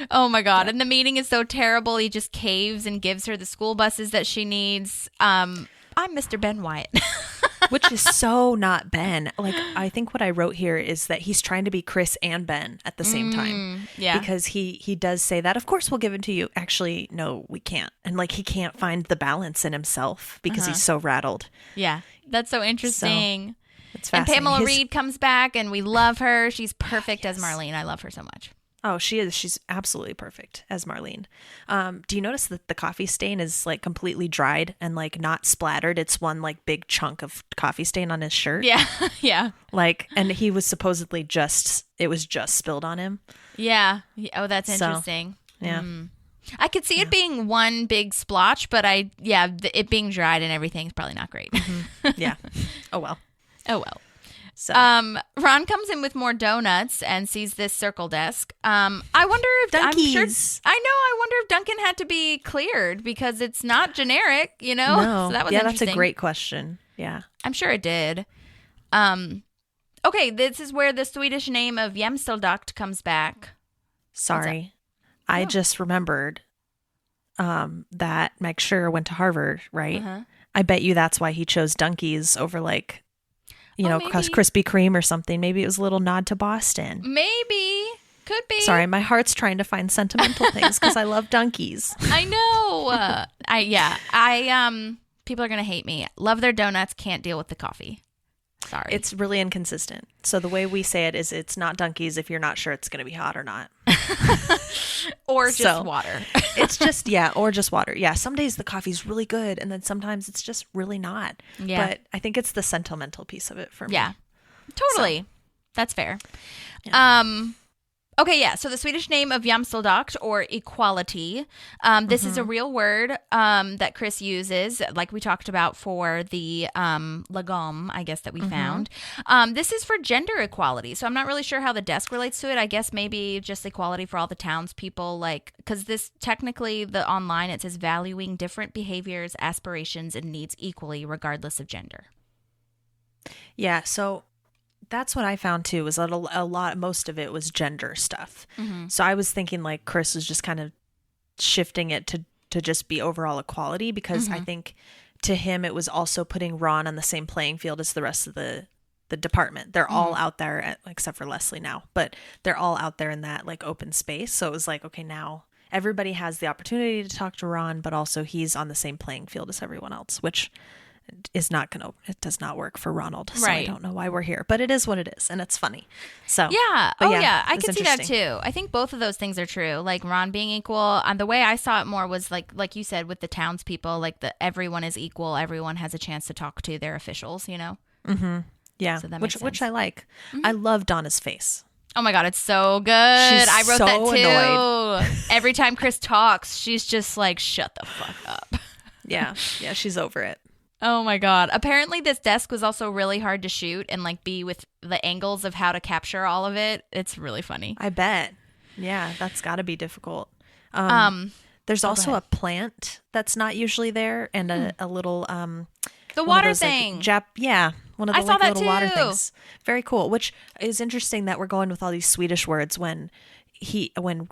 Oh my God. Yeah. And the meeting is so terrible. He just caves and gives her the school buses that she needs. I'm Mr. Ben Wyatt. Which is so not Ben. Like, I think what I wrote here is that he's trying to be Chris and Ben at the same time. Yeah. Because he does say that, of course we'll give it to you. Actually, no, we can't. And like, he can't find the balance in himself because he's so rattled. Yeah. That's so interesting. So, it's fascinating. And Pamela Reed comes back and we love her. She's perfect as Marlene. I love her so much. Oh, she is. She's absolutely perfect as Marlene. Do you notice that the coffee stain is like completely dried and like not splattered? It's one like big chunk of coffee stain on his shirt. Yeah. Yeah. Like, and he was supposedly it was just spilled on him. Yeah. Oh, that's interesting. So, yeah. I could see it being one big splotch, but it being dried and everything is probably not great. Yeah. Oh, well. Oh, well. So. Ron comes in with more donuts and sees this circle desk. I wonder if Dunkies. I wonder if Duncan had to be cleared because it's not generic, No. So that was that's a great question. Yeah. I'm sure it did. Okay, this is where the Swedish name of Jämställdhet comes back. Sorry. I just remembered that Meg Schur went to Harvard, right? Uh-huh. I bet you that's why he chose Dunkies over like maybe. Krispy Kreme or something. Maybe it was a little nod to Boston. Maybe. Could be. Sorry, my heart's trying to find sentimental things because I love Dunkies. I know. People are going to hate me. Love their donuts, can't deal with the coffee. Sorry. It's really inconsistent. So the way we say it is it's not Dunkies if you're not sure it's going to be hot or not. Or just water. It's just, or just water. Yeah, some days the coffee's really good and then sometimes it's just really not. Yeah. But I think it's the sentimental piece of it for me. Yeah, totally. So. That's fair. Yeah. Okay, yeah. So the Swedish name of Jämställdhet, or equality, this is a real word that Chris uses, like we talked about for the lagom, I guess, that we found. This is for gender equality. So I'm not really sure how the desk relates to it. I guess maybe just equality for all the townspeople, because this technically, the online, it says valuing different behaviors, aspirations, and needs equally, regardless of gender. Yeah, so that's what I found too, was most of it was gender stuff. So I was thinking like Chris was just kind of shifting it to just be overall equality because I think to him it was also putting Ron on the same playing field as the rest of the department. They're all out there, except for Leslie now, but they're all out there in that like open space. So it was like, okay, now everybody has the opportunity to talk to Ron, but also he's on the same playing field as everyone else, which it does not work for Ronald. So right. I don't know why we're here, but it is what it is. And it's funny. So yeah. I can see that too. I think both of those things are true. Like Ron being equal, and the way I saw it more was like you said, with the townspeople, like everyone is equal. Everyone has a chance to talk to their officials, Mm-hmm. Yeah. So that which I like. I love Donna's face. Oh my God, it's so good. I wrote that too. Annoyed. Every time Chris talks, she's just like, shut the fuck up. Yeah. Yeah. She's over it. Oh my God. Apparently this desk was also really hard to shoot and like be with the angles of how to capture all of it. It's really funny. I bet. Yeah, that's got to be difficult. There's also a plant that's not usually there and a little the water thing. One of the I saw that little too. water things. Very cool, which is interesting that we're going with all these Swedish words when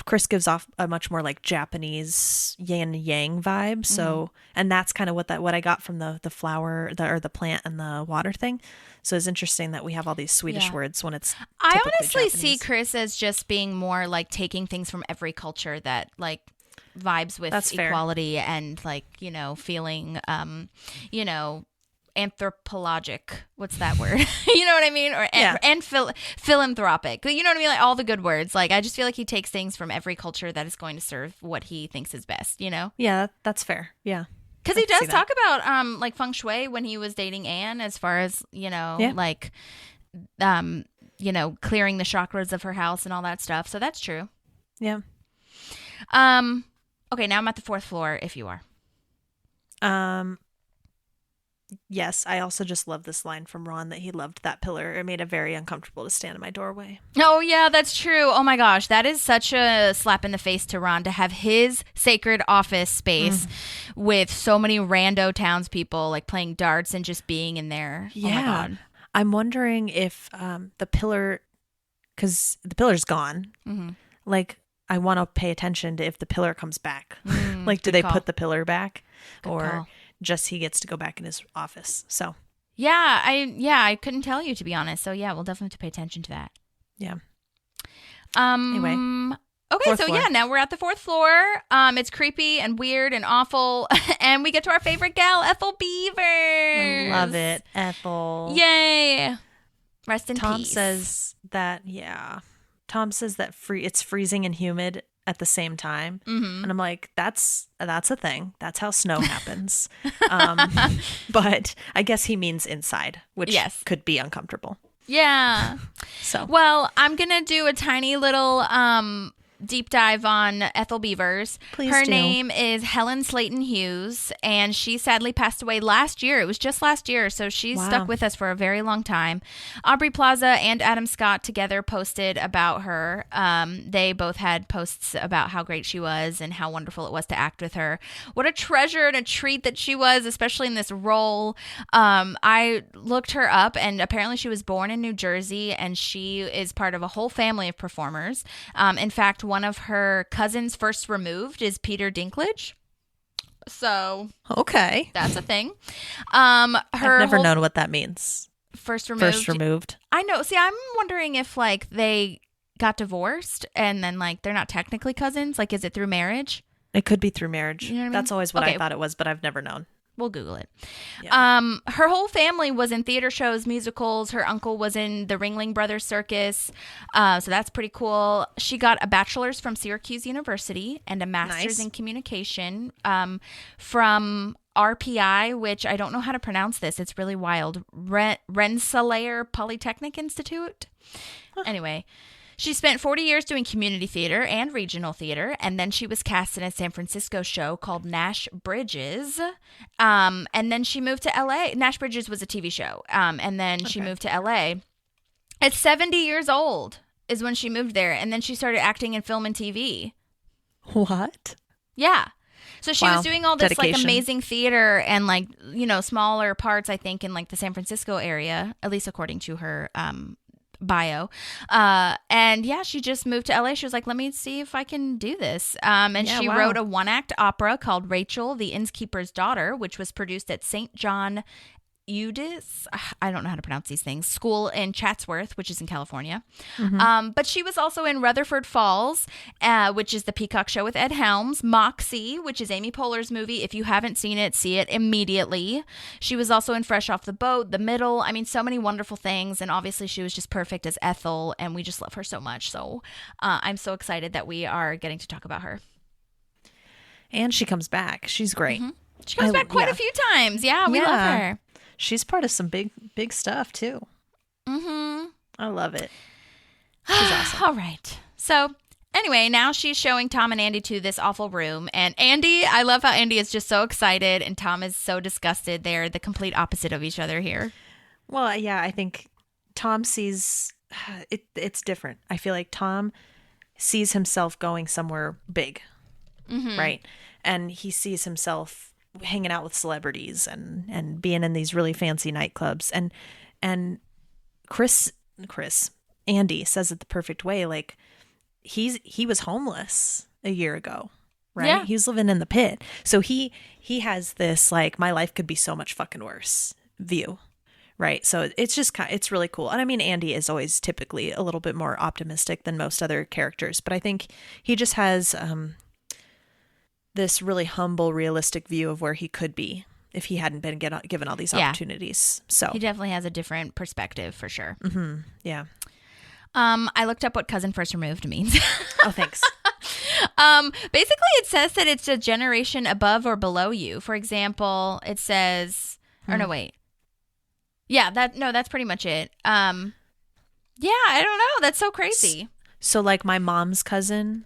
Chris gives off a much more like Japanese yin yang vibe. So, and that's kind of what I got from the flower, or the plant and the water thing. So it's interesting that we have all these Swedish words when it's I honestly Japanese. see Chris as just being more like taking things from every culture that like vibes with That's equality and like, feeling, anthropologic. What's that word? You know what I mean? Or and philanthropic. You know what I mean? Like all the good words. Like I just feel like he takes things from every culture that is going to serve what he thinks is best, you know? Yeah, that's fair. Yeah. Because he does talk about like feng shui when he was dating Anne, as far as, you know, like you know, clearing the chakras of her house and all that stuff. So that's true. Yeah. Okay, now I'm at the 4th floor if you are. Yes, I also just love this line from Ron that he loved that pillar. It made it very uncomfortable to stand in my doorway. Oh, yeah, that's true. Oh, my gosh. That is such a slap in the face to Ron to have his sacred office space with so many rando townspeople like playing darts and just being in there. Yeah. Oh, my God. I'm wondering if the pillar, because the pillar's gone, like I want to pay attention to if the pillar comes back. Like, do they put the pillar back? Or just he gets to go back in his office. So I couldn't tell you, to be honest. So yeah, we'll definitely have to pay attention to that. Yeah. Anyway. Okay, so yeah, now we're at the 4th floor. It's creepy and weird and awful, and we get to our favorite gal, Ethel Beavers. I love it, Ethel. Yay! Rest in Tom peace. says that it's freezing and humid at the same time, and I'm like, that's a thing. That's how snow happens. But I guess he means inside, which could be uncomfortable. Yeah. So well, I'm gonna do a tiny little deep dive on Ethel Beavers. Please Her do. name is Helen Slayton-Hughes, and she sadly passed away last year. It was just last year, so she's stuck with us for a very long time. Aubrey Plaza and Adam Scott together posted about her. They both had posts about how great she was and how wonderful it was to act with her. What a treasure and a treat that she was, especially in this role. I looked her up, and apparently she was born in New Jersey, and she is part of a whole family of performers. In fact, one of her cousins first removed is Peter Dinklage. So okay, that's a thing. I've never known what that means. First removed. I know. See, I'm wondering if like they got divorced and then like they're not technically cousins. Like, is it through marriage? It could be through marriage. You know what I mean? That's always what I thought it was, but I've never known. We'll Google it. Yeah. Her whole family was in theater shows, musicals. Her uncle was in the Ringling Brothers Circus. So that's pretty cool. She got a bachelor's from Syracuse University and a master's in communication from RPI, which I don't know how to pronounce this. It's really wild. Rensselaer Polytechnic Institute. Anyway. She spent 40 years doing community theater and regional theater, and then she was cast in a San Francisco show called Nash Bridges. And then she moved to LA. Nash Bridges was a TV show. And then she moved to LA. At 70 years old is when she moved there, and then she started acting in film and TV. What? Yeah. So she was doing all this dedication. like amazing theater and like, you know, smaller parts, I think, in like the San Francisco area, at least according to her bio. And yeah, she just moved to LA. She was like, let me see if I can do this. And she wrote a 1-act opera called Rachel, the Innkeeper's Daughter, which was produced at St. John Eudes, I don't know how to pronounce these things, school in Chatsworth, which is in California. But she was also in Rutherford Falls, which is the Peacock show with Ed Helms, Moxie, which is Amy Poehler's movie. If you haven't seen it, see it immediately. She was also in Fresh Off the Boat, The Middle. I mean, so many wonderful things. And obviously she was just perfect as Ethel, and we just love her so much. So I'm so excited that we are getting to talk about her. And she comes back. She's great. She comes back quite a few times. Yeah, we love her. She's part of some big stuff too. I love it. She's awesome. All right. So anyway, now she's showing Tom and Andy to this awful room. And Andy, I love how Andy is just so excited and Tom is so disgusted. They're the complete opposite of each other here. Well, yeah, I think Tom sees it. It's different. I feel like Tom sees himself going somewhere big, right? And he sees himself hanging out with celebrities and being in these really fancy nightclubs. And Andy says it the perfect way. Like he was homeless a year ago, right? Yeah. He was living in the pit. So he has this like, my life could be so much fucking worse view. Right. So it's just it's really cool. And I mean, Andy is always typically a little bit more optimistic than most other characters, but I think he just has, this really humble, realistic view of where he could be if he hadn't been given all these Yeah. opportunities. So He definitely has a different perspective for sure. yeah. I looked up what cousin first removed means. Oh, thanks. Basically, it says that it's a generation above or below you. For example, it says, or no, wait. Yeah, that's pretty much it. Yeah, I don't know. That's so crazy. So like my mom's cousin,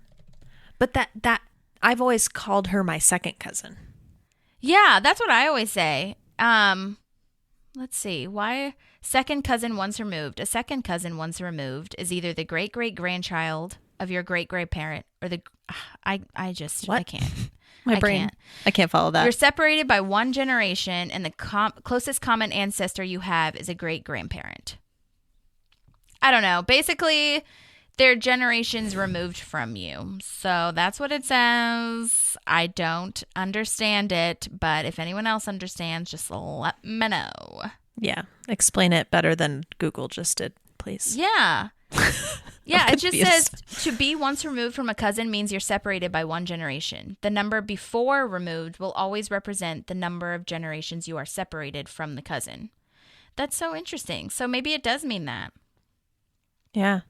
but that I've always called her my second cousin. Yeah, that's what I always say. Let's see. Why second cousin once removed? A second cousin once removed is either the great-great-grandchild of your great-grandparent or the I can't. My brain. I can't follow that. You're separated by one generation, and the closest common ancestor you have is a great-grandparent. I don't know. Basically, they're generations removed from you. So that's what it says. I don't understand it, but if anyone else understands, just let me know. Yeah. Explain it better than Google just did, please. Yeah. Yeah, I'm it just confused. says to be once removed from a cousin means you're separated by one generation. The number before removed will always represent the number of generations you are separated from the cousin. That's so interesting. So maybe it does mean that. Yeah.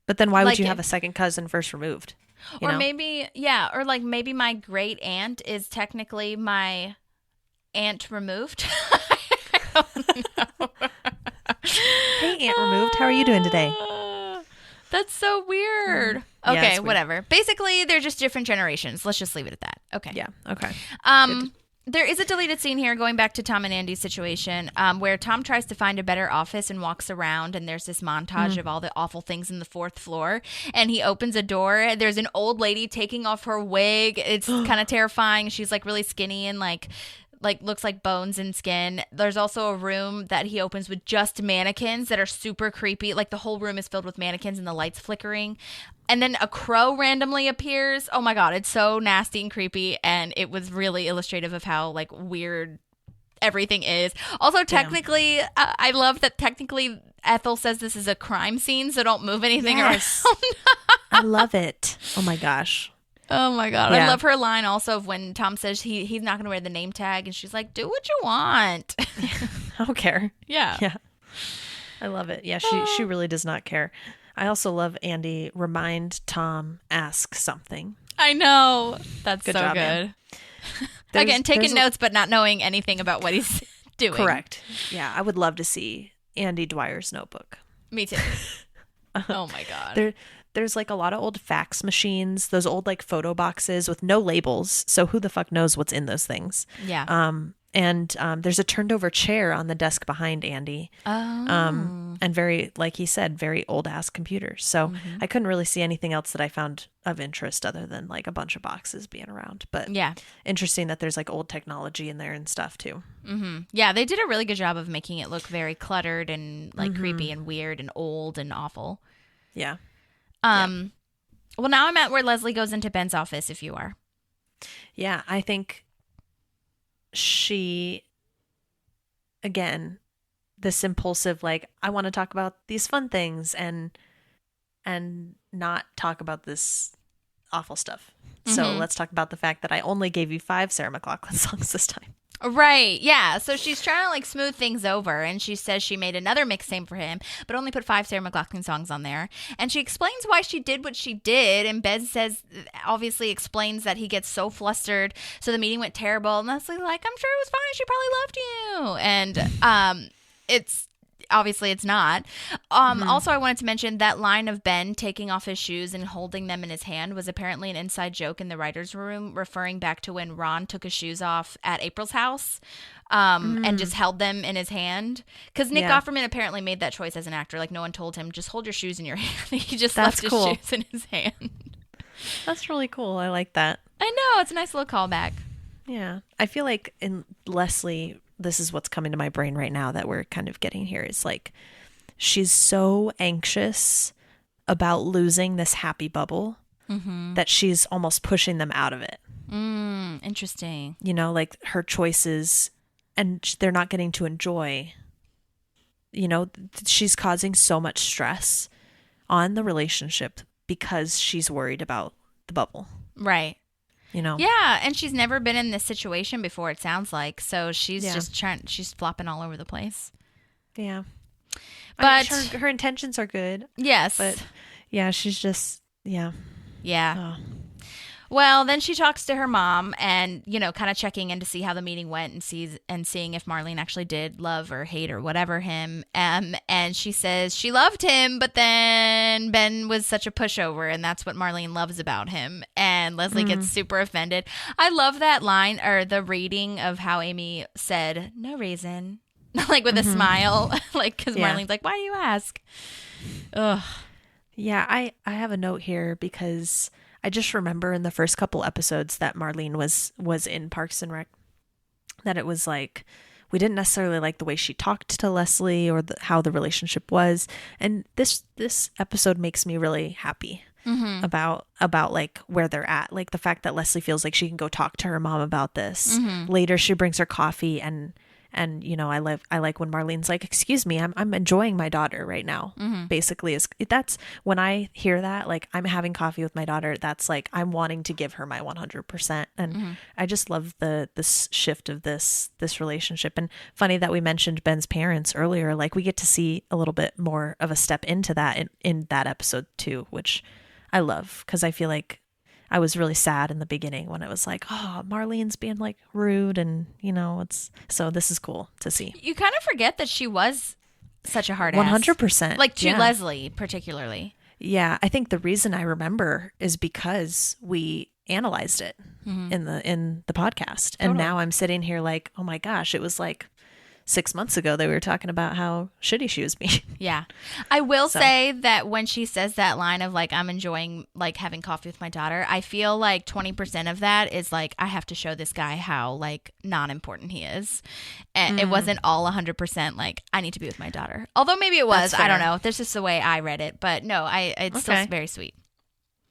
But then why would Like you it- have a second cousin first removed? You Or know? maybe, yeah, or like maybe my great aunt is technically my aunt removed. I don't know. Hey, Aunt Removed, how are you doing today? That's so weird. Yeah, Okay, it's weird. whatever. Basically, they're just different generations. Let's just leave it at that. Okay. Yeah. Okay. There is a deleted scene here going back to Tom and Andy's situation where Tom tries to find a better office and walks around, and there's this montage of all the awful things in the fourth floor, and he opens a door. There's an old lady taking off her wig. It's kind of terrifying. She's like really skinny and like looks like bones and skin. There's also a room that he opens with just mannequins that are super creepy. Like the whole room is filled with mannequins and the lights flickering. And then a crow randomly appears. Oh my God, it's so nasty and creepy. And it was really illustrative of how like weird everything is. Also, technically, I love that technically Ethel says this is a crime scene, so don't move anything Yes. around. I love it. Oh my gosh. Oh my God. Yeah. I love her line also of when Tom says he's not going to wear the name tag, and she's like, do what you want. I don't care. Yeah. Yeah. I love it. Yeah, she really does not care. I also love Andy remind Tom, ask something. I know. That's Good so job, good. man. Again, taking there's a- notes, but not knowing anything about what he's doing. Correct. Yeah, I would love to see Andy Dwyer's notebook. Me too. Oh my God. There's like a lot of old fax machines, those old like photo boxes with no labels. So who the fuck knows what's in those things? Yeah. And there's a turned over chair on the desk behind Andy. Oh. And very, like he said, very old ass computers. So I couldn't really see anything else that I found of interest other than like a bunch of boxes being around. But Yeah. interesting that there's like old technology in there and stuff too. Yeah, they did a really good job of making it look very cluttered and like creepy and weird and old and awful. Yeah. Well, now I'm at where Leslie goes into Ben's office, if you are. Yeah, I think she, again, this impulsive, like, I want to talk about these fun things and not talk about this awful stuff. So let's talk about the fact that I only gave you 5 Sarah McLachlan songs this time. Right. Yeah. So she's trying to like smooth things over, and she says she made another mixtape for him, but only put 5 Sarah McLachlan songs on there. And she explains why she did what she did. And Ben says, obviously explains that he gets so flustered. So the meeting went terrible. And Leslie's like, I'm sure it was fine. She probably loved you. And it's obviously it's not. Also, I wanted to mention that line of Ben taking off his shoes and holding them in his hand was apparently an inside joke in the writer's room, referring back to when Ron took his shoes off at April's house and just held them in his hand. Because Nick Yeah. Offerman apparently made that choice as an actor. Like, no one told him, just hold your shoes in your hand. He just That's left cool. his shoes in his hand. That's really cool. I like that. I know. It's a nice little callback. Yeah. I feel like in Leslie, this is what's coming to my brain right now that we're kind of getting here is like, she's so anxious about losing this happy bubble that she's almost pushing them out of it. Interesting. You know, like her choices, and they're not getting to enjoy. You know, she's causing so much stress on the relationship because she's worried about the bubble. Right. you know? Yeah, and she's never been in this situation before, it sounds like. So she's Yeah. just she's flopping all over the place. Yeah. But her intentions are good. Yes. But yeah, she's just, yeah. Yeah. Oh. Well, then she talks to her mom and, you know, kind of checking in to see how the meeting went and seeing if Marlene actually did love or hate or whatever him. And she says she loved him, but then Ben was such a pushover, and that's what Marlene loves about him. And Leslie gets super offended. I love that line, or the reading of how Amy said, "No reason," like with a smile, like, because Marlene's like, "Why do you ask?" Ugh. Yeah, I have a note here because I just remember in the first couple episodes that Marlene was in Parks and Rec, that it was like we didn't necessarily like the way she talked to Leslie or how the relationship was, and this episode makes me really happy about like where they're at, like the fact that Leslie feels like she can go talk to her mom about this. Later, she brings her coffee and you know, I like when Marlene's like, "Excuse me, I'm enjoying my daughter right now." Basically, that's when I hear that, like, I'm having coffee with my daughter. That's like I'm wanting to give her my 100%, and I just love this shift of this relationship. And funny that we mentioned Ben's parents earlier. Like, we get to see a little bit more of a step into that in that episode too, which I love, because I feel like I was really sad in the beginning when it was like, oh, Marlene's being like rude, and you know, so this is cool to see. You kind of forget that she was such a hard ass. 100%. Like to Leslie particularly. Yeah, I think the reason I remember is because we analyzed it in the podcast. And now I'm sitting here like, oh my gosh, it was like 6 months ago that we were talking about how shitty she was being. Yeah. I will say that when she says that line of like, I'm enjoying like having coffee with my daughter, I feel like 20% of that is like, I have to show this guy how like not important he is. And it wasn't all 100% like, I need to be with my daughter. Although maybe it was, I don't know. That's just the way I read it. But no, it's still very sweet.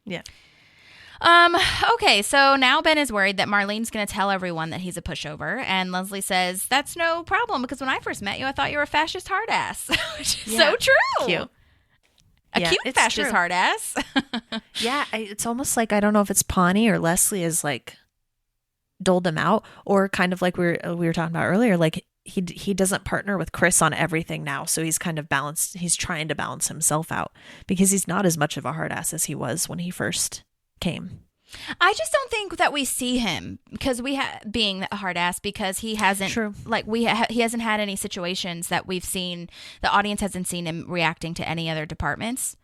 Yeah. Okay, so now Ben is worried that Marlene's going to tell everyone that he's a pushover, and Leslie says, "That's no problem, because when I first met you, I thought you were a fascist hard ass." Which is so true. Cute. A cute fascist hard ass. Yeah, it's almost like, I don't know if it's Pawnee or Leslie is like doled him out, or kind of like we were talking about earlier, like he doesn't partner with Chris on everything now, so he's kind of balanced. He's trying to balance himself out because he's not as much of a hard ass as he was when he first came. I just don't think that we see him because being a hard ass, because he hasn't like he hasn't had any situations that we've seen. The audience hasn't seen him reacting to any other departments.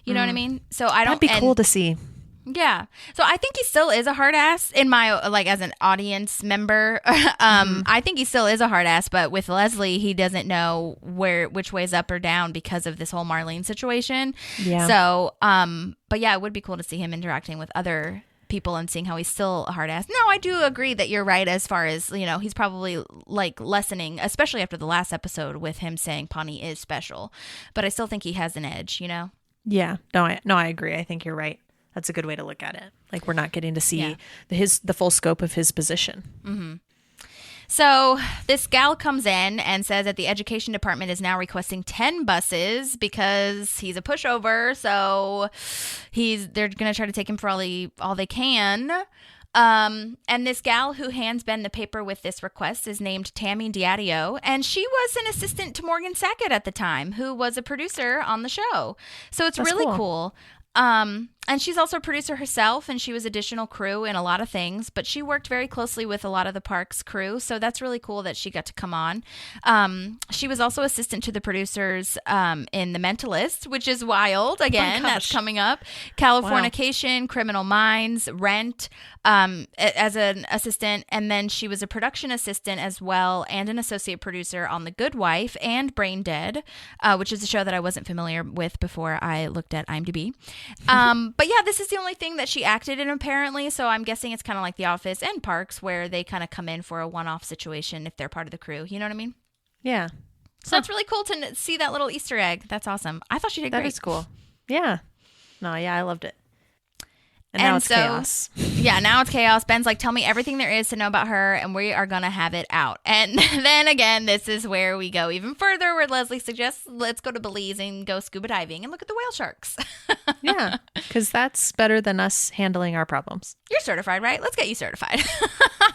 You know what I mean? So I don't. That'd be cool to see. Yeah. So I think he still is a hard ass in my, like, as an audience member. I think he still is a hard ass, but with Leslie, he doesn't know which way's up or down because of this whole Marlene situation. Yeah. So, but yeah, it would be cool to see him interacting with other people and seeing how he's still a hard ass. No, I do agree that you're right as far as, you know, he's probably like lessening, especially after the last episode with him saying Pawnee is special. But I still think he has an edge, you know? Yeah. No, I agree. I think you're right. That's a good way to look at it. Like, we're not getting to see the full scope of his position. Mm-hmm. So this gal comes in and says that the education department is now requesting 10 buses because he's a pushover. So they're going to try to take him for all they can. And this gal who hands Ben the paper with this request is named Tammy Diadio, and she was an assistant to Morgan Sackett at the time, who was a producer on the show. So it's really cool. And she's also a producer herself, and she was additional crew in a lot of things, but she worked very closely with a lot of the parks crew. So that's really cool that she got to come on. She was also assistant to the producers, in The Mentalist, which is wild. Again, that's coming up. Californication, Criminal Minds, Rent, as an assistant. And then she was a production assistant as well, and an associate producer on The Good Wife and Brain Dead, which is a show that I wasn't familiar with before I looked at IMDb. But yeah, this is the only thing that she acted in, apparently. So I'm guessing it's kind of like The Office and Parks, where they kind of come in for a one-off situation if they're part of the crew. You know what I mean? Yeah. So it's really cool to see that little Easter egg. That's awesome. I thought she did great. That is cool. Yeah. No, yeah, I loved it. And now it's chaos. Yeah, now it's chaos. Ben's like, tell me everything there is to know about her, and we are going to have it out. And then again, this is where we go even further, where Leslie suggests, let's go to Belize and go scuba diving and look at the whale sharks. Yeah, because that's better than us handling our problems. You're certified, right? Let's get you certified.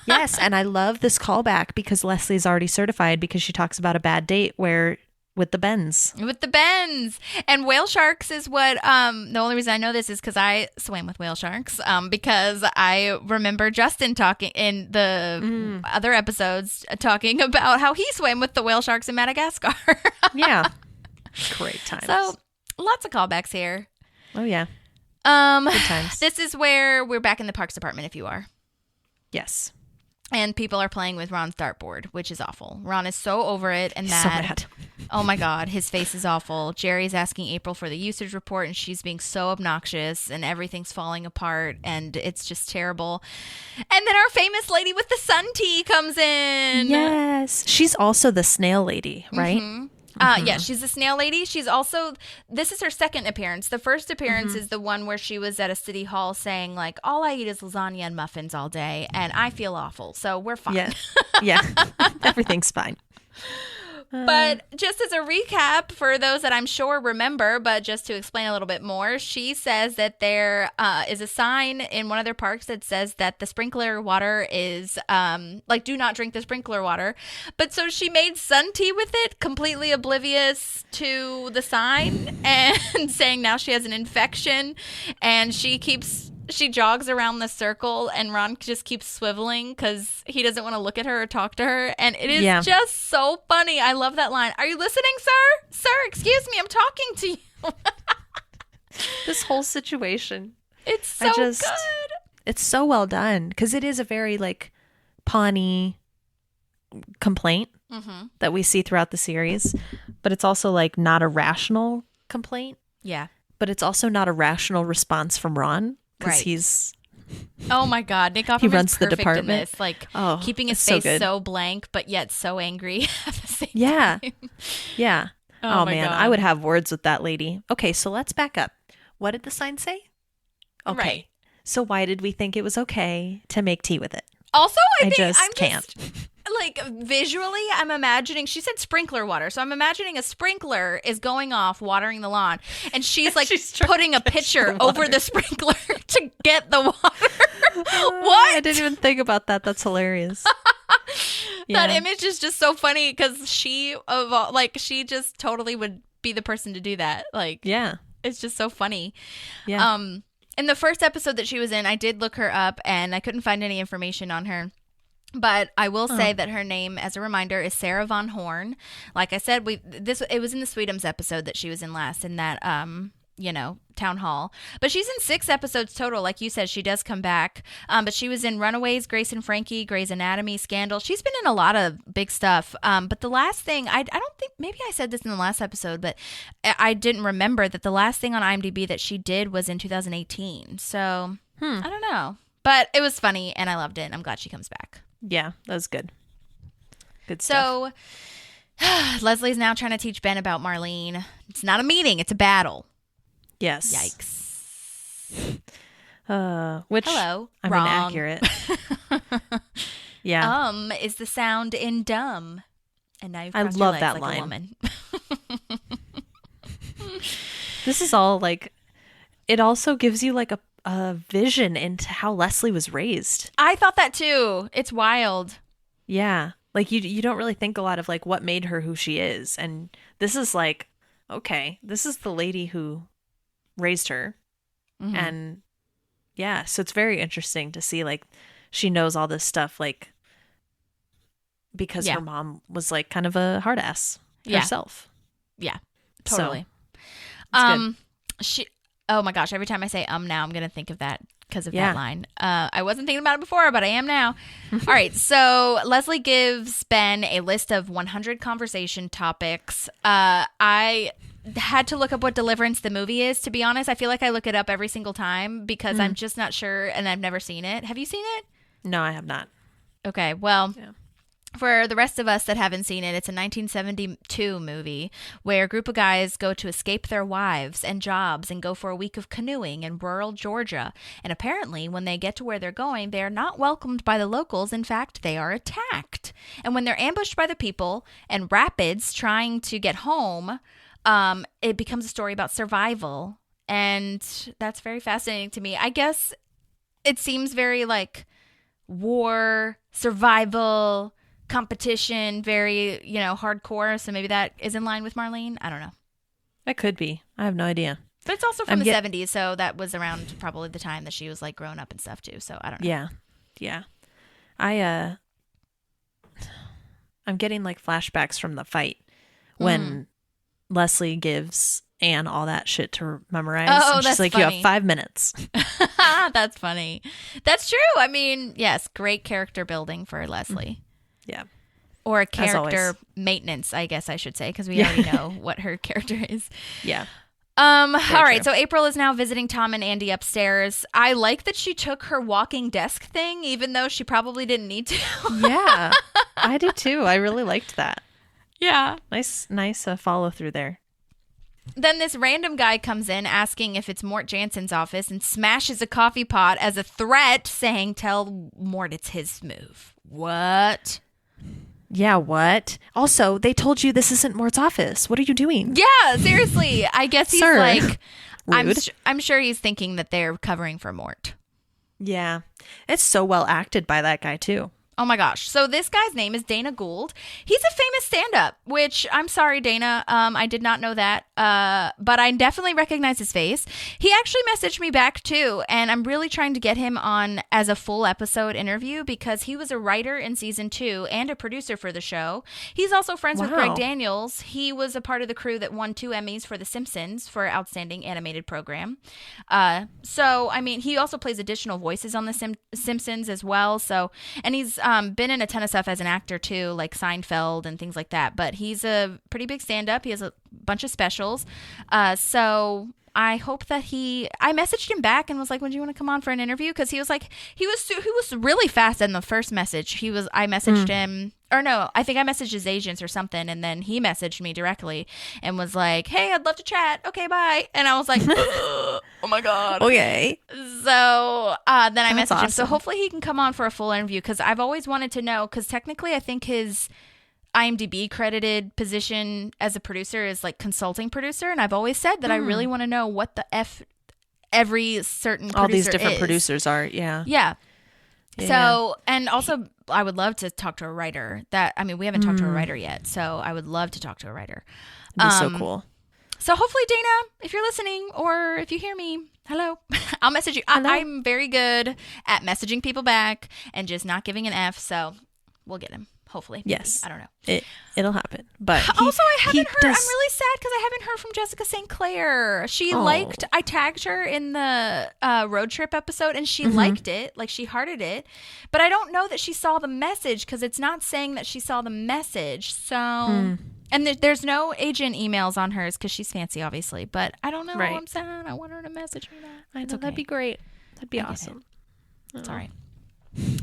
Yes, and I love this callback because Leslie's already certified because she talks about a bad date with the Bens. With the Bens. And whale sharks is what, the only reason I know this is because I swam with whale sharks, because I remember Justin talking in the other episodes, talking about how he swam with the whale sharks in Madagascar. Yeah. Great times. So lots of callbacks here. Oh, yeah. Good times. This is where we're back in the parks department, if you are. Yes. And people are playing with Ron's dartboard, which is awful. Ron is so over it and mad. So mad. Oh my God, his face is awful. Jerry's asking April for the usage report, and she's being so obnoxious, and everything's falling apart, and it's just terrible. And then our famous lady with the sun tea comes in. Yes. She's also the snail lady, right? Mm-hmm. Yeah, she's the snail lady. She's also, this is her second appearance. The first appearance is the one where she was at a city hall saying, like, all I eat is lasagna and muffins all day, and I feel awful, so we're fine. Yeah. Yeah. Everything's fine. But just as a recap for those that I'm sure remember, but just to explain a little bit more, she says that there is a sign in one of their parks that says that the sprinkler water is like, do not drink the sprinkler water. But so she made sun tea with it, completely oblivious to the sign, and saying now she has an infection, and she jogs around the circle, and Ron just keeps swiveling because he doesn't want to look at her or talk to her. And it is just so funny. I love that line. Are you listening, sir? Sir, excuse me. I'm talking to you. This whole situation. It's so good. It's so well done because it is a very like Pawnee complaint that we see throughout the series. But it's also like not a rational complaint. Yeah. But it's also not a rational response from Ron. Because he's... Oh my God. Nick Offerman's runs the perfect department. in this. Like, keeping his face so blank, but yet so angry at the same time. Yeah. Oh man. God. I would have words with that lady. Okay, so let's back up. What did the sign say? Okay. Right. So why did we think it was okay to make tea with it? Also, I can't. Like, visually, I'm imagining, she said sprinkler water, so I'm imagining a sprinkler is going off watering the lawn, and she's like putting a pitcher over the sprinkler to get the water. What? I didn't even think about that. That's hilarious. That image is just so funny because she just totally would be the person to do that. Like, yeah, it's just so funny. Yeah. In the first episode that she was in, I did look her up, and I couldn't find any information on her. But I will say that her name, as a reminder, is Sarah Von Horn. Like I said, it was in the Sweetums episode that she was in last in that town hall. But she's in 6 episodes total. Like you said, she does come back. But she was in Runaways, Grace and Frankie, Grey's Anatomy, Scandal. She's been in a lot of big stuff. But the last thing, I don't think, maybe I said this in the last episode, but I didn't remember that the last thing on IMDb that she did was in 2018. So I don't know. But it was funny, and I loved it, and I'm glad she comes back. Yeah, that was good. Good stuff. So Leslie's now trying to teach Ben about Marlene. It's not a meeting, it's a battle. Yes. Yikes. Which, Hello. I Wrong. mean, accurate. Yeah. Is the sound in dumb. And now you've I crossed your love legs that like line. a woman. This is all like, it also gives you like a vision into how Leslie was raised. I thought that too. It's wild. Yeah. Like you don't really think a lot of like what made her who she is. And this is like, okay, this is the lady who raised her. Mm-hmm. And yeah, so it's very interesting to see like she knows all this stuff like because her mom was like kind of a hard ass herself. Yeah. Totally. So, oh my gosh, every time I say now I'm going to think of that because of that line. I wasn't thinking about it before, but I am now. All right, so Leslie gives Ben a list of 100 conversation topics. I had to look up what Deliverance the movie is, to be honest. I feel like I look it up every single time because I'm just not sure, and I've never seen it. Have you seen it? No, I have not. Okay, well, For the rest of us that haven't seen it, it's a 1972 movie where a group of guys go to escape their wives and jobs and go for a week of canoeing in rural Georgia. And apparently, when they get to where they're going, they are not welcomed by the locals. In fact, they are attacked. And when they're ambushed by the people and rapids trying to get home, it becomes a story about survival. And that's very fascinating to me. I guess it seems very like war, survival, competition, very, hardcore. So maybe that is in line with Marlene. I don't know. It could be. I have no idea. But it's also from the 70s. So that was around probably the time that she was like grown up and stuff too. So I don't know. Yeah. Yeah. I'm getting like flashbacks from the fight when Leslie gives Anne all that shit to memorize. Oh, and she's that's like, funny. You have 5 minutes. That's funny. That's true. I mean, yes, great character building for Leslie. Yeah. Or character maintenance, I guess I should say, because we already know what her character is. Yeah. All right. So April is now visiting Tom and Andy upstairs. I like that she took her walking desk thing, even though she probably didn't need to. Yeah. I do too. I really liked that. Yeah. Nice follow through there. Then this random guy comes in asking if it's Mort Jansen's office and smashes a coffee pot as a threat, saying, "Tell Mort it's his move." What? Yeah, what? Also, they told you this isn't Mort's office. What are you doing? Yeah, seriously. I guess he's Sir. like, Rude. I'm sure he's thinking that they're covering for Mort. Yeah. It's so well acted by that guy, too. Oh my gosh. So this guy's name is Dana Gould. He's a famous stand-up, which I'm sorry, Dana. I did not know that. But I definitely recognize his face. He actually messaged me back too. And I'm really trying to get him on as a full episode interview because he was a writer in season 2 and a producer for the show. He's also friends with Greg Daniels. He was a part of the crew that won 2 Emmys for The Simpsons for Outstanding Animated Program. So, I mean, he also plays additional voices on The Simpsons as well. So, and he's been in a ton of stuff as an actor too, like Seinfeld and things like that. But he's a pretty big stand-up. He has a bunch of specials. So I hope that I messaged him back and was like, "Would you want to come on for an interview?" Because he was like, he was really fast in the first message. I messaged him, or no, I think I messaged his agents or something, and then he messaged me directly and was like, "Hey, I'd love to chat. Okay, bye." And I was like, "Oh my god." Okay. So then I messaged him. Awesome. So hopefully he can come on for a full interview because I've always wanted to know. Because technically, I think his IMDb credited position as a producer is like consulting producer, and I've always said that I really want to know what the F every certain producer all these different is. Producers are. Yeah. Yeah. So, and also I would love to talk to a writer. We haven't talked to a writer yet, so I would love to talk to a writer. It'd be so cool. So hopefully, Dana, if you're listening or if you hear me, hello, I'll message you. I'm very good at messaging people back and just not giving an F, so we'll get him. Hopefully. Maybe. Yes. I don't know. It'll happen. But also, I haven't heard. I'm really sad because I haven't heard from Jessica St. Clair. She liked. I tagged her in the road trip episode, and she liked it. Like she hearted it, but I don't know that she saw the message because it's not saying that she saw the message. So, and there's no agent emails on hers because she's fancy, obviously. But I don't know. Right. I'm sad. I want her to message me that. I know, It's okay. that'd be great. That'd be awesome. It's all right.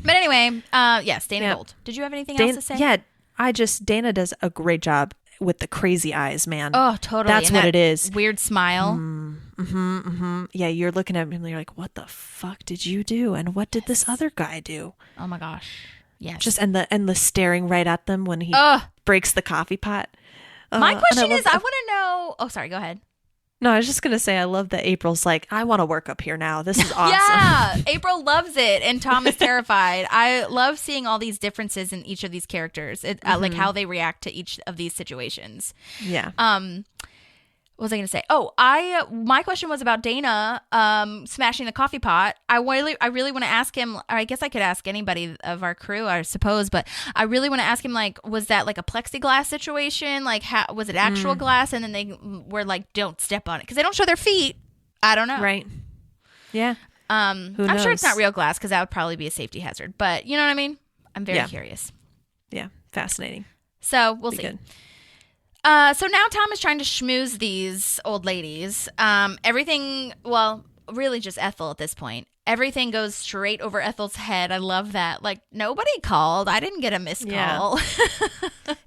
But anyway, yes, Dana Gould. Did you have anything else to say? Yeah, Dana does a great job with the crazy eyes, man. Oh, totally. That's and what that it is. Weird smile. Yeah, you're looking at him and you're like, what the fuck did you do? And what did this other guy do? Oh my gosh. Yes. Just and the staring right at them when he breaks the coffee pot. My question is, I want to know. Oh, sorry. Go ahead. No, I was just gonna say I love that April's like, I want to work up here now. This is awesome. Yeah, April loves it, and Tom is terrified. I love seeing all these differences in each of these characters, like how they react to each of these situations. Yeah. What was I going to say? Oh, my question was about Dana smashing the coffee pot. I really want to ask him, or I guess I could ask anybody of our crew, I suppose, but I really want to ask him, like, was that like a plexiglass situation? Like, was it actual glass? And then they were like, don't step on it. Because they don't show their feet. I don't know. Right. Yeah. I'm sure it's not real glass because that would probably be a safety hazard. But you know what I mean? I'm very curious. Yeah. Fascinating. So we'll see. Good. So now Tom is trying to schmooze these old ladies. Everything, well, really just Ethel at this point. everything goes straight over Ethel's head. I love that. Like, nobody called. I didn't get a missed call.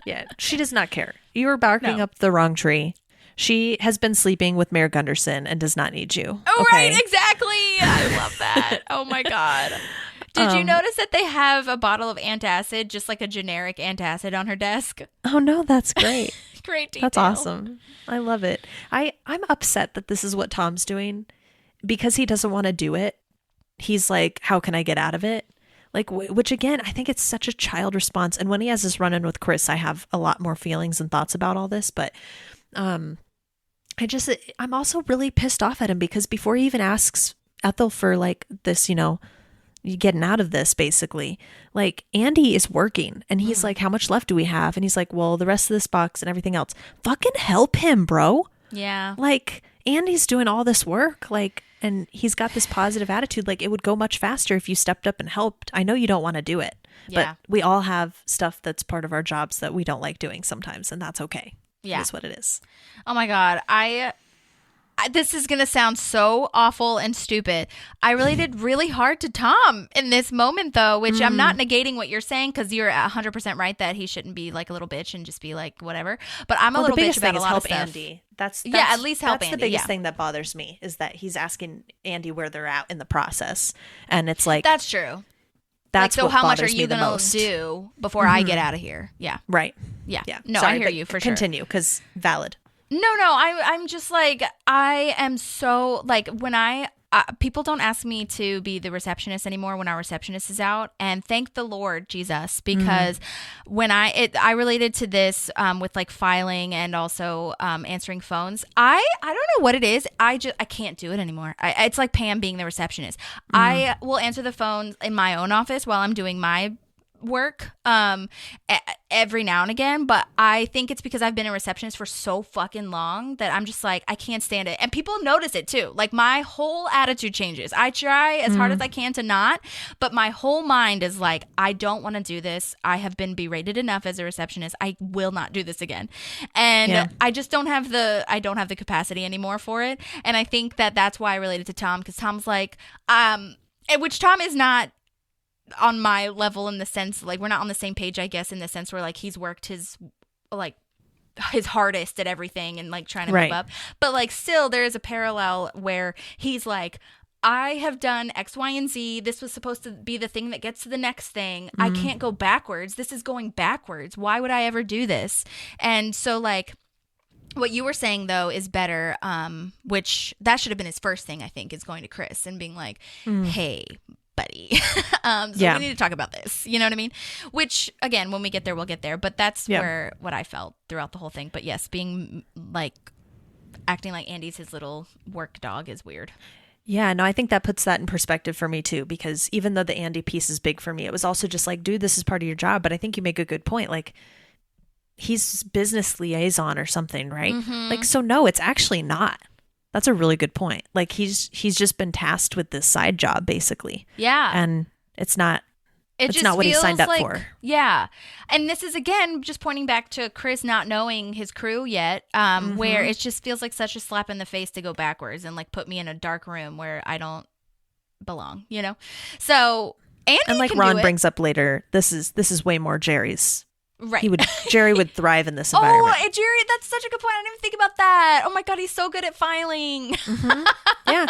Yeah, she does not care. You were barking up the wrong tree. She has been sleeping with Mayor Gunderson and does not need you. Oh, right, exactly. I love that. Oh, my God. Did you notice that they have a bottle of antacid, just like a generic antacid on her desk? Oh, no, that's great. Great detail. That's awesome. I love it. I'm upset that this is what Tom's doing because he doesn't want to do it. He's like, how can I get out of it? Like, which again, I think it's such a child response. And when he has this run-in with Chris, I have a lot more feelings and thoughts about all this. But I'm also really pissed off at him because before he even asks Ethel for like this, you getting out of this, basically, like Andy is working and he's like, how much left do we have? And he's like, well, the rest of this box and everything else. Fucking help him, bro. Yeah. Like, Andy's doing all this work, like, and he's got this positive attitude. Like, it would go much faster if you stepped up and helped. I know you don't want to do it, but we all have stuff that's part of our jobs that we don't like doing sometimes, and that's okay. Yeah. That's what it is. Oh my God. This is going to sound so awful and stupid. I related really hard to Tom in this moment, though, which I'm not negating what you're saying because you're 100% right that he shouldn't be like a little bitch and just be like whatever. But I'm a little bitch about a lot of stuff. Andy. That's at least help Andy. That's the biggest thing that bothers me is that he's asking Andy where they're at in the process, and it's like that's true. That's like, so what how much are bothers me you the gonna most. do before I get out of here? Yeah. Right. Yeah. Yeah. No, Sorry, I hear but you for sure. Continue, because valid. No, I'm just like, I am so, like, when people don't ask me to be the receptionist anymore when our receptionist is out, and thank the Lord Jesus, because when I related to this with like filing and also answering phones. I don't know what it is. I can't do it anymore. It's like Pam being the receptionist. I will answer the phone in my own office while I'm doing my work every now and again, but I think it's because I've been a receptionist for so fucking long that I'm just like, I can't stand it. And people notice it too. Like, my whole attitude changes. I try as hard as I can to not, but my whole mind is like, I don't want to do this. I have been berated enough as a receptionist. I will not do this again. And I just don't have the capacity anymore for it. And I think that that's why I related to Tom, because Tom's like, which Tom is not on my level in the sense, like, we're not on the same page, I guess, in the sense where like he's worked his hardest at everything and like trying to move up, but like still there is a parallel where he's like, I have done X, Y, and Z. This was supposed to be the thing that gets to the next thing. I can't go backwards. This is going backwards. Why would I ever do this? And so like what you were saying though is better, which that should have been his first thing, I think, is going to Chris and being like, hey buddy. We need to talk about this. You know what I mean? Which, again, when we get there, we'll get there. But that's what I felt throughout the whole thing. But yes, being like, acting like Andy's his little work dog is weird. Yeah, no, I think that puts that in perspective for me too, because even though the Andy piece is big for me, it was also just like, dude, this is part of your job. But I think you make a good point. Like, he's business liaison or something, right? Like, so no, it's actually not. That's a really good point. Like, he's just been tasked with this side job, basically. Yeah. And it's not what he signed up for. Yeah. And this is, again, just pointing back to Chris not knowing his crew yet, where it just feels like such a slap in the face to go backwards and like put me in a dark room where I don't belong, you know? So Andy and like Ron brings up later, this is way more Jerry's. Right. Jerry would thrive in this environment. Oh, Jerry, that's such a good point. I didn't even think about that. Oh my God, he's so good at filing. Yeah.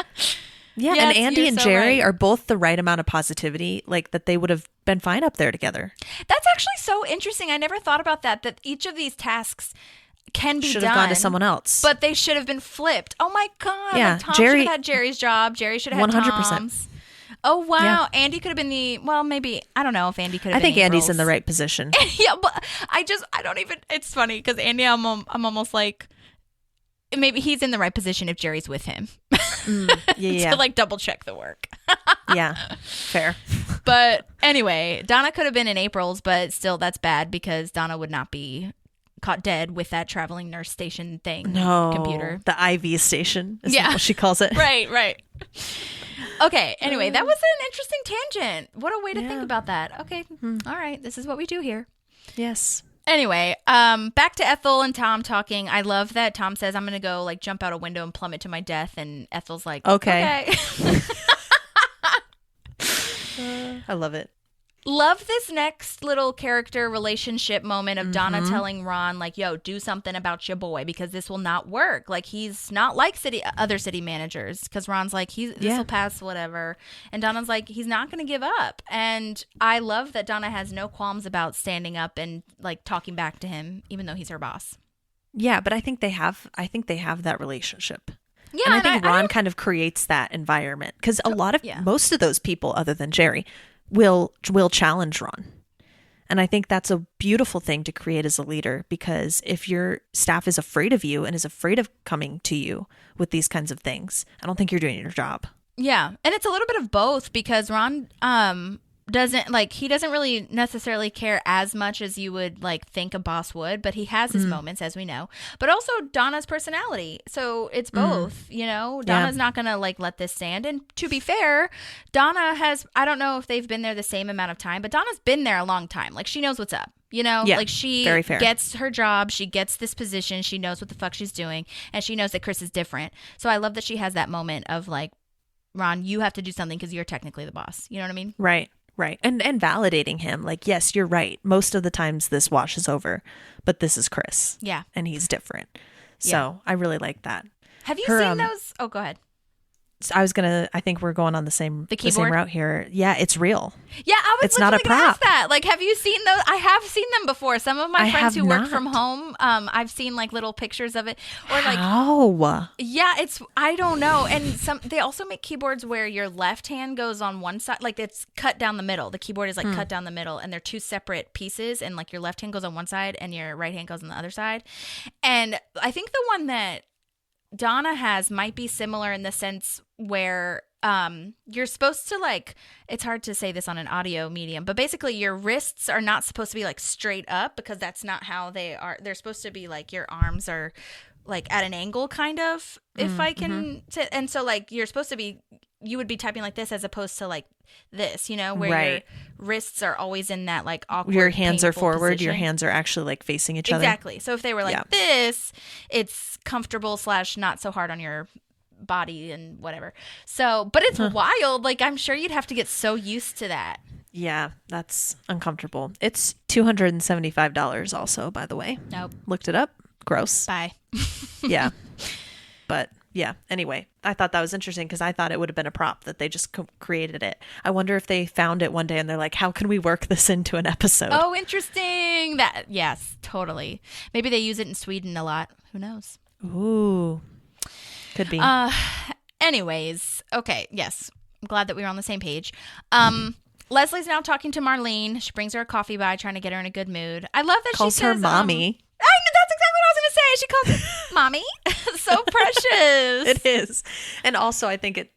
Yeah, and Andy and Jerry are both the right amount of positivity, like that they would have been fine up there together. That's actually so interesting. I never thought about that each of these tasks can be should done. Have gone to someone else. But they should have been flipped. Oh my God. Yeah, like Tom should have had Jerry's job. Jerry should have had 100%. Tom's. Oh, wow. Yeah. Andy could have been maybe, I don't know if Andy could have been I think Andy's in the right position. Yeah, but I don't even, it's funny because Andy, I'm almost like, maybe he's in the right position if Jerry's with him. To like double check the work. Yeah, fair. But anyway, Donna could have been in April's, but still that's bad because Donna would not be caught dead with that traveling nurse station thing. Computer. The IV station is what she calls it. Right. Okay, anyway, that was an interesting tangent. What a way to think about that. Okay, all right, this is what we do here. Yes. Anyway, back to Ethel and Tom talking. I love that Tom says, I'm going to go like jump out a window and plummet to my death. And Ethel's like, okay. I love it. Love this next little character relationship moment of Donna telling Ron, like, yo, do something about your boy because this will not work. Like, he's not like other city managers, because Ron's like, this will pass, whatever. And Donna's like, he's not going to give up. And I love that Donna has no qualms about standing up and, like, talking back to him, even though he's her boss. Yeah, but I think they have that relationship. Yeah, and I think Ron kind of creates that environment, because most of those people, other than Jerry, will challenge Ron. And I think that's a beautiful thing to create as a leader, because if your staff is afraid of you and is afraid of coming to you with these kinds of things, I don't think you're doing your job. Yeah. And it's a little bit of both, because Ron doesn't really necessarily care as much as you would like think a boss would, but he has his moments, as we know. But also Donna's personality. So it's both, you know. Donna's not gonna like let this stand. And to be fair, Donna has, I don't know if they've been there the same amount of time, but Donna's been there a long time. Like, she knows what's up. You know, like she gets her job, she gets this position, she knows what the fuck she's doing, and she knows that Chris is different. So I love that she has that moment of like, Ron, you have to do something because you're technically the boss. You know what I mean? Right. Right. And validating him, like, yes, you're right. Most of the times this washes over, but this is Chris. Yeah. And he's different. So I really like that. Have you seen those? Oh, go ahead. I think we're going on the same route here. Yeah, it's real. Yeah, it's not a prop. Ask that. Like, have you seen those? I have seen them before. Some of my friends who work from home, I've seen like little pictures of it. Or like, how? Yeah, I don't know. And they also make keyboards where your left hand goes on one side, like it's cut down the middle. The keyboard is like cut down the middle, and they're two separate pieces. And like your left hand goes on one side, and your right hand goes on the other side. And I think the one that Donna has might be similar in the sense where you're supposed to, like, it's hard to say this on an audio medium, but basically your wrists are not supposed to be like straight up, because that's not how they are. They're supposed to be like your arms are like at an angle, kind of, if I can and so like you would be typing like this as opposed to like this, you know, where your wrists are always in that like awkward, your hands are forward, position. Your hands are actually like facing each other. Exactly. So if they were like this, it's comfortable / not so hard on your body and whatever. So, but it's wild. Like, I'm sure you'd have to get so used to that. Yeah, that's uncomfortable. It's $275 also, by the way. Nope. Looked it up. Gross. Bye. Yeah. But yeah, anyway, I thought that was interesting, because I thought it would have been a prop that they just created it. I wonder if they found it one day and they're like, how can we work this into an episode? Oh, interesting. Yes, totally. Maybe they use it in Sweden a lot. Who knows? Ooh. Could be. Anyways, okay, yes. I'm glad that we were on the same page. Leslie's now talking to Marlene. She brings her a coffee by, trying to get her in a good mood. I love that calls she says her mommy. I know, that's exactly what I was going to say. She calls her mommy. So precious. It is. And also, I think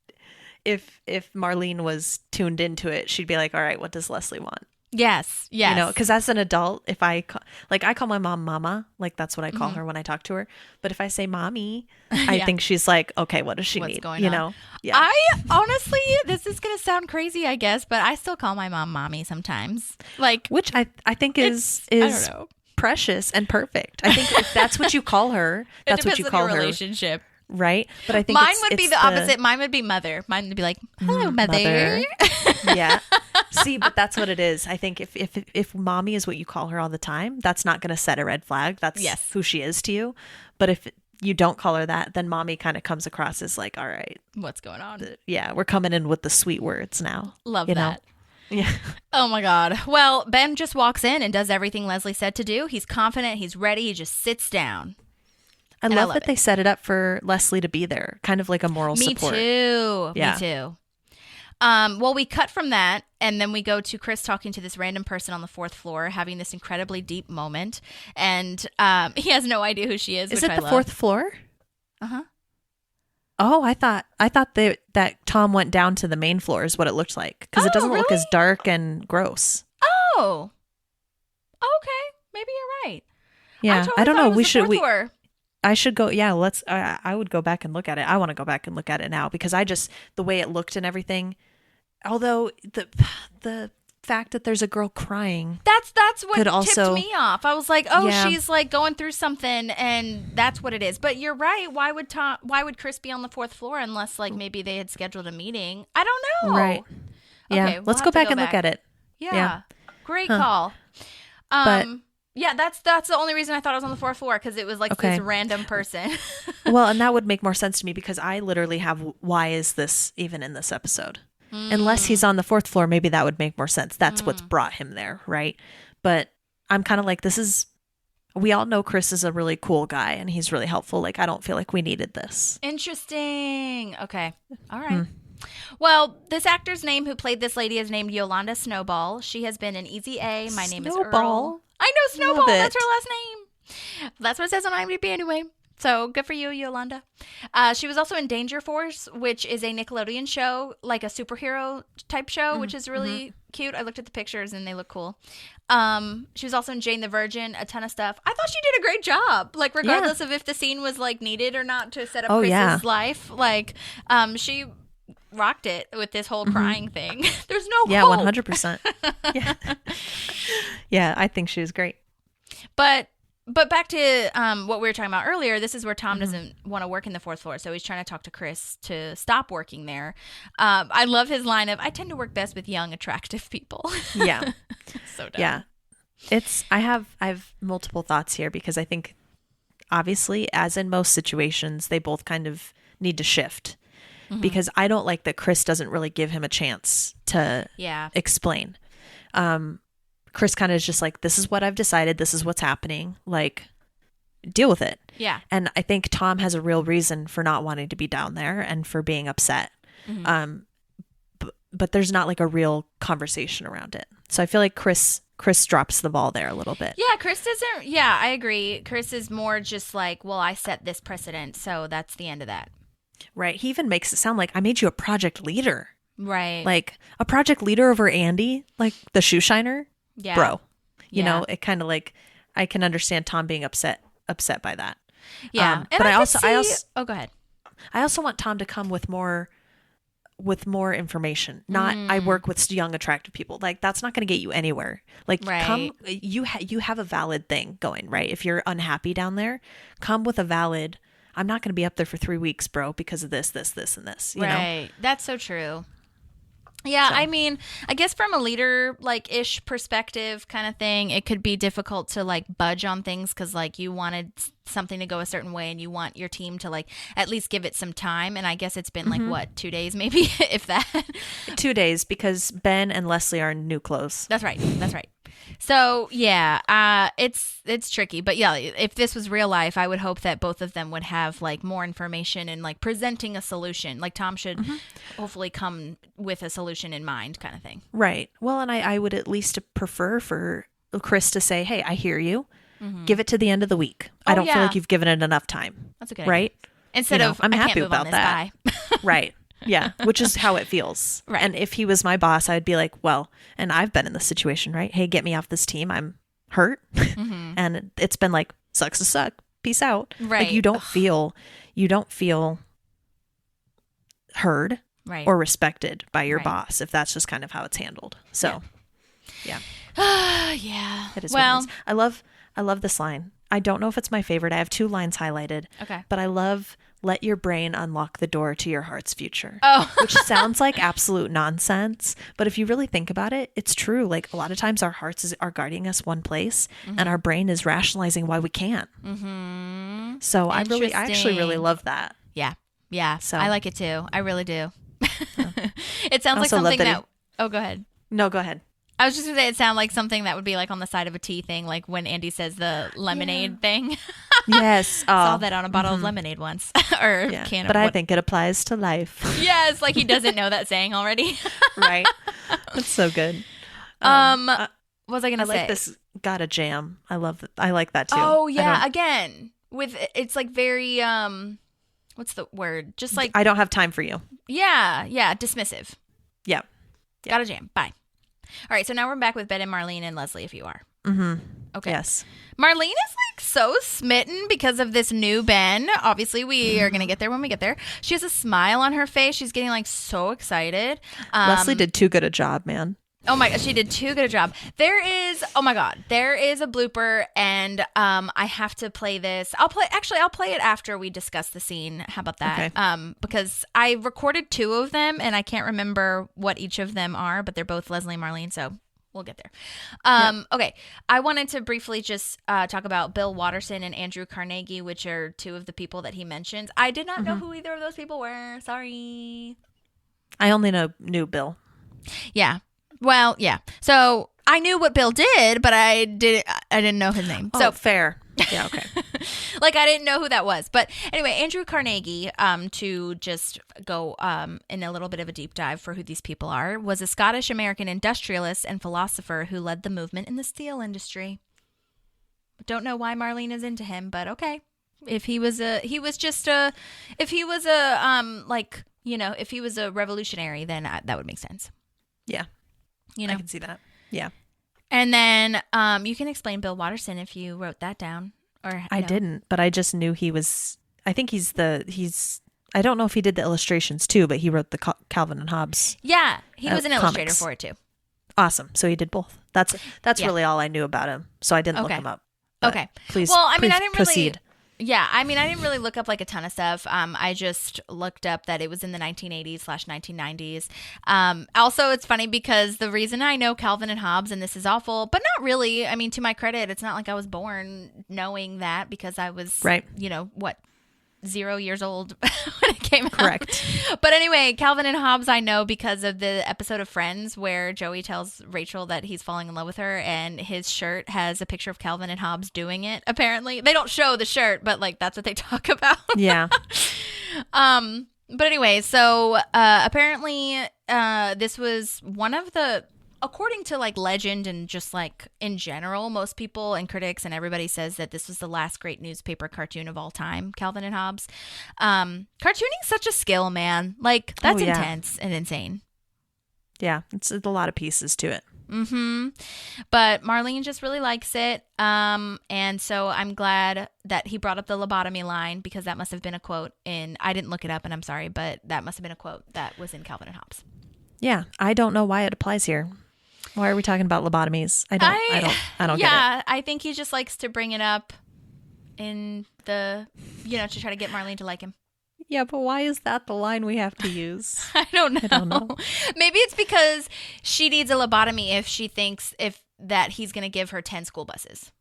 if Marlene was tuned into it, she'd be like, all right, what does Leslie want? Yes. Yes. You know, because as an adult, if I call my mom Mama, like that's what I call her when I talk to her. But if I say Mommy, I think she's like, okay, what does she What's need? Going you on? know? Yeah. I honestly, this is going to sound crazy, I guess, but I still call my mom Mommy sometimes. Like, which I think is I don't know. Precious and perfect. I think if that's what you call her, that's what you call her. Relationship. Right? But I think mine would be the opposite. Mine would be mother. Mine would be like, hello, mother. Yeah. See, but that's what it is. I think if mommy is what you call her all the time, that's not going to set a red flag. That's who she is to you. But if you don't call her that, then mommy kind of comes across as like, all right, what's going on? Yeah, we're coming in with the sweet words now. Love that. Know? Yeah. Oh my God. Well, Ben just walks in and does everything Leslie said to do. He's confident. He's ready. He just sits down. I love that they set it up for Leslie to be there, kind of like a moral support. Me too. Yeah. Me too. Well, we cut from that, and then we go to Chris talking to this random person on the 4th floor, having this incredibly deep moment, and he has no idea who she is. Is it the 4th floor? Uh-huh. Oh, I thought that Tom went down to the main floor is what it looked like, because it doesn't look as dark and gross. Oh. Okay. Maybe you're right. Yeah. I don't know. We should. Floor. I should go. Yeah, let's. I would go back and look at it. I want to go back and look at it now, because the way it looked and everything. Although the fact that there's a girl crying, that's what tipped me off. I was like, oh, she's like going through something, and that's what it is. But you're right. Why would Chris be on the 4th floor unless like maybe they had scheduled a meeting? I don't know. Right. Yeah. Okay, we'll Let's have go to back and look at it. Yeah. Great call. But- Yeah, that's the only reason I thought I was on the fourth floor, because it was like Okay. this random person. Well, and that would make more sense to me because I literally have, why is this even in this episode? Unless he's on the fourth floor, maybe that would make more sense. That's what's brought him there, right? But I'm kind of like, we all know Chris is a really cool guy and he's really helpful. Like, I don't feel like we needed this. Interesting. Okay. All right. Well, this actor's name who played this lady is named Yolanda Snowball. She has been in Easy A. My name is Earl. I know, Snowball. Love it. That's her last name. That's what it says on IMDb anyway. So good for you, Yolanda. She was also in Danger Force, which is a Nickelodeon show, like a superhero type show, which is really cute. I looked at the pictures and they look cool. She was also in Jane the Virgin, a ton of stuff. I thought she did a great job, like regardless of if the scene was like needed or not to set up Chris's life. Like, she rocked it with this whole crying thing. There's no hope. 100%. Yeah. Yeah, I think she was great. But back to what we were talking about earlier, this is where Tom doesn't want to work in the fourth floor, so he's trying to talk to Chris to stop working there. I love his line of, I tend to work best with young, attractive people. Yeah. So dumb. Yeah. I have multiple thoughts here because I think obviously, as in most situations, they both kind of need to shift. Because I don't like that Chris doesn't really give him a chance to explain. Chris kind of is just like, this is what I've decided. This is what's happening. Like, deal with it. Yeah. And I think Tom has a real reason for not wanting to be down there and for being upset. But there's not like a real conversation around it. So I feel like Chris drops the ball there a little bit. Yeah, Chris doesn't. Yeah, I agree. Chris is more just like, well, I set this precedent, so that's the end of that. Right. He even makes it sound like I made you a project leader. Right. Like a project leader over Andy, like the shoe shiner. Yeah. Bro. You know, it kind of like, I can understand Tom being upset by that. Yeah. But I also oh, go ahead. I also want Tom to come with more information. Not I work with young attractive people. Like that's not going to get you anywhere. Like come you have a valid thing going, right? If you're unhappy down there, come with a valid, I'm not going to be up there for 3 weeks, bro, because of this, and this, you know? That's so true. Yeah, so. I mean, I guess from a leader like ish perspective kind of thing, it could be difficult to like budge on things because like you wanted something to go a certain way and you want your team to like at least give it some time. And I guess it's been like what, 2 days maybe, if that. 2 days because Ben and Leslie are in new clothes. That's right. So yeah, it's tricky, but yeah, if this was real life, I would hope that both of them would have like more information and like presenting a solution. Like Tom should hopefully come with a solution in mind, kind of thing. Right. Well, and I would at least prefer for Chris to say, "Hey, I hear you. Give it to the end of the week. I don't feel like you've given it enough time." That's a good right. Idea. Instead of I'm I happy can't move about on this, that. bye. Right. Yeah, which is how it feels. Right. And if he was my boss, I'd be like, well, and I've been in this situation, right? Hey, get me off this team. I'm hurt. And it's been like, sucks to suck. Peace out. Right. Like you don't feel heard or respected by your boss if that's just kind of how it's handled. So, yeah. Yeah. It is well, what it is. I love this line. I don't know if it's my favorite. I have 2 lines highlighted. Okay. But I love, let your brain unlock the door to your heart's future. Oh. Which sounds like absolute nonsense. But if you really think about it, it's true. Like a lot of times our hearts are guarding us one place and our brain is rationalizing why we can't. So I actually really love that. Yeah. Yeah. So I like it too. I really do. It sounds like something that oh, go ahead. No, go ahead. I was just going to say it sounded like something that would be like on the side of a tea thing, like when Andy says the lemonade thing. Yes. Saw that on a bottle of lemonade once. Or can but I think it applies to life. Yes, like he doesn't know that saying already. Right. That's so good. What was I going to say? I like this gotta jam. I like that too. Oh, yeah. Again, with it's like very, what's the word? Just like. I don't have time for you. Yeah. Yeah. Dismissive. Yeah. Gotta jam. Bye. All right, so now we're back with Ben and Marlene and Leslie, if you are. Okay. Yes. Marlene is like so smitten because of this new Ben. Obviously, we are going to get there when we get there. She has a smile on her face. She's getting like so excited. Leslie did too good a job, man. Oh my god, she did too good a job. There is a blooper, and I have to play this. I'll play it after we discuss the scene. How about that? Okay. Because I recorded 2 of them, and I can't remember what each of them are, but they're both Leslie and Marlene, so we'll get there. Okay, I wanted to briefly just talk about Bill Watterson and Andrew Carnegie, which are 2 of the people that he mentions. I did not know who either of those people were. Sorry. I only knew Bill. Yeah. Well, yeah. So I knew what Bill did, but I didn't know his name. So fair. Yeah, okay. Like, I didn't know who that was. But anyway, Andrew Carnegie, to just go in a little bit of a deep dive for who these people are, was a Scottish-American industrialist and philosopher who led the movement in the steel industry. Don't know why Marlene is into him, but okay. If he was a revolutionary, then that would make sense. Yeah. You know? I can see that. Yeah. And then you can explain Bill Watterson if you wrote that down. Or I didn't, but I just knew he was, I think he's I don't know if he did the illustrations too, but he wrote the Calvin and Hobbes. Yeah, he was an illustrator comics. for it too. Awesome. So he did both. That's really all I knew about him. So I didn't look him up. Okay. Please. Well, I mean, I didn't proceed. I didn't really look up like a ton of stuff. I just looked up that it was in the 1980s/1990s. Also, it's funny because the reason I know Calvin and Hobbes, and this is awful, but not really. I mean, to my credit, it's not like I was born knowing that because I was, 0 years old when it came out. Correct. But anyway, Calvin and Hobbes I know because of the episode of Friends where Joey tells Rachel that he's falling in love with her, and his shirt has a picture of Calvin and Hobbes doing it, apparently. They don't show the shirt, but like that's what they talk about. Yeah. But anyway, so apparently this was one of the, according to like legend and just like in general, most people and critics and everybody says that this was the last great newspaper cartoon of all time, Calvin and Hobbes. Cartooning's such a skill, man. Like that's intense and insane. Yeah, it's a lot of pieces to it. Mm-hmm. But Marlene just really likes it. And so I'm glad that he brought up the lobotomy line because that must have been a quote I didn't look it up and I'm sorry, but that must have been a quote that was in Calvin and Hobbes. Yeah, I don't know why it applies here. Why are we talking about lobotomies? I don't get it. Yeah, I think he just likes to bring it up in the, to try to get Marlene to like him. Yeah, but why is that the line we have to use? I don't know. Maybe it's because she needs a lobotomy if she thinks that he's going to give her 10 school buses.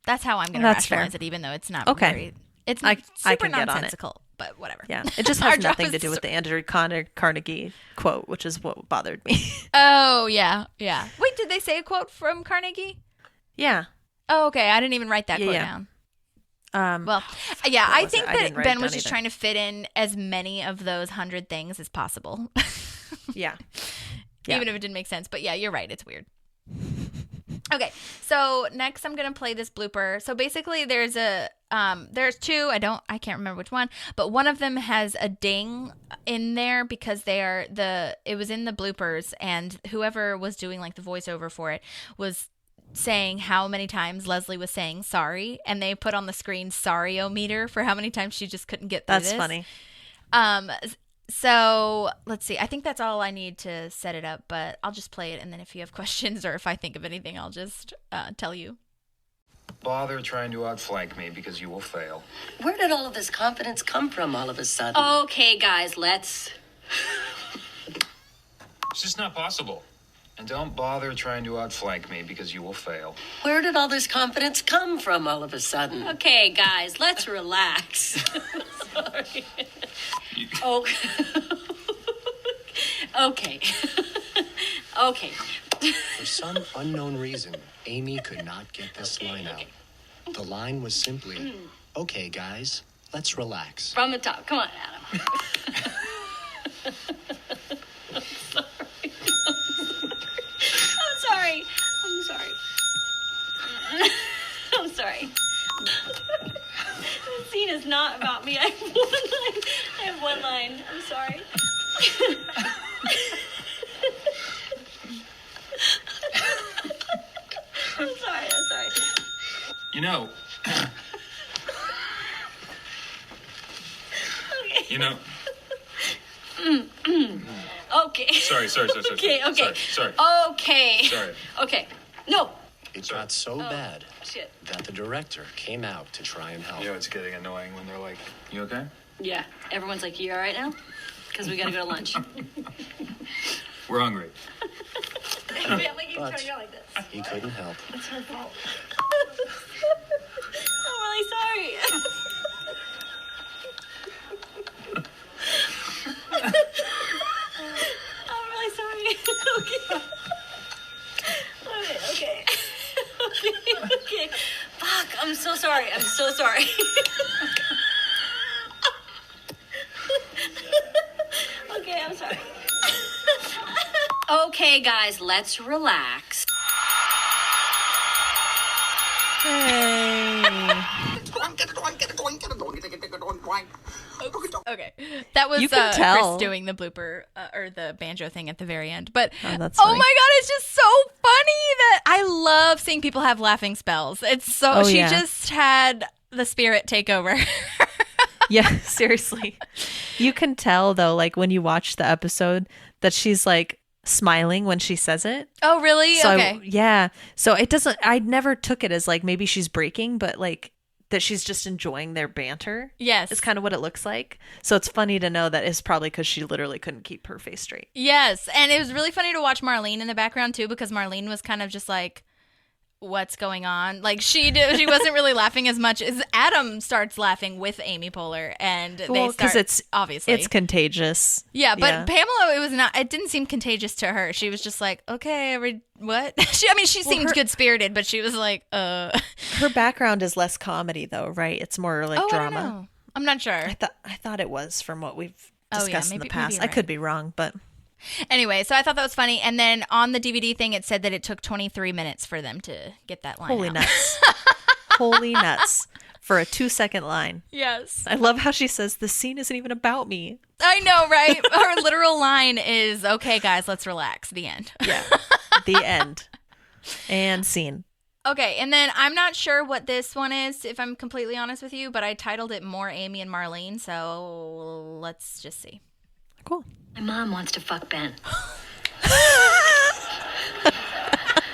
That's how I'm going to rationalize it, even though it's not very, it's super nonsensical, but whatever. Yeah, it just has nothing to do with the Andrew Carnegie quote, which is what bothered me. Oh, yeah. Wait, did they say a quote from Carnegie? Yeah. Oh, okay. I didn't even write that quote down. I think that Ben was just trying to fit in as many of those 100 things as possible. Yeah. Even if it didn't make sense. But yeah, you're right. It's weird. Okay, so next I'm gonna play this blooper. So basically, there's two. I can't remember which one, but one of them has a ding in there because it was in the bloopers, and whoever was doing like the voiceover for it was saying how many times Leslie was saying sorry, and they put on the screen sorry-o-meter for how many times she just couldn't get through this. That's funny. So let's see. I think that's all I need to set it up, but I'll just play it, and then if you have questions or if I think of anything, I'll just tell you. Bother trying to outflank me because you will fail. Where did all of this confidence come from all of a sudden? Okay, guys, let's... It's just not possible. And don't bother trying to outflank me because you will fail. Where did all this confidence come from all of a sudden? Okay, guys, let's relax. Sorry. Okay. Okay. For some unknown reason, Amy could not get this line out. The line was simply, okay, guys, let's relax. From the top. Come on, Adam. I'm sorry. The scene is not about me. I have one line. I'm sorry. I'm sorry. You know. Okay. Sorry. Okay. Sorry. Okay. Sorry. Okay. No. It got so bad Shit. that the director came out to try and help. You know, it's getting annoying when they're like, you okay? Yeah. Everyone's like, you all right now? Because we got to go to lunch. We're hungry. I can't make you turn it like this. He couldn't help. It's her fault. I'm really sorry. I'm really sorry. Okay. Fuck, I'm so sorry. Okay, I'm sorry. Okay, guys, let's relax. Hey. Okay, that was You can tell. Chris doing the blooper or the banjo thing at the very end. But that's oh funny. my god, it's just so funny that I love seeing people have laughing spells. It's so she just had the spirit take over. Yeah, seriously. You can tell though, like when you watch the episode, that she's like smiling when she says it. Oh, really? So Okay. So it doesn't. I never took it as like maybe she's breaking, but like that she's just enjoying their banter. Yes, it's kind of what it looks like. So it's funny to know that it's probably because she literally couldn't keep her face straight. Yes, and it was really funny to watch Marlene in the background too, because Marlene was kind of just like, what's going on? Like she wasn't really laughing as much as Adam starts laughing with Amy Poehler, and they start it's obviously it's contagious. Yeah, but Pamela, it didn't seem contagious to her. She was just like, okay, what? She seemed good spirited, but she was like, Her background is less comedy though, right? It's more like drama. I don't know. I'm not sure. I thought it was from what we've Oh, yeah, discussed in the maybe past. you're I could right. be wrong, but anyway, so I thought that was funny. And then on the DVD thing, it said that it took 23 minutes for them to get that line holy out. nuts. Holy nuts. For a 2-second line. Yes. I love how she says, the scene isn't even about me. I know, right? Her literal line is, okay, guys, let's relax. The end. Yeah. The end. And scene. Okay, and then I'm not sure what this one is, if I'm completely honest with you, but I titled it More Amy and Marlene, so let's just see. Cool. My mom wants to fuck Ben. Is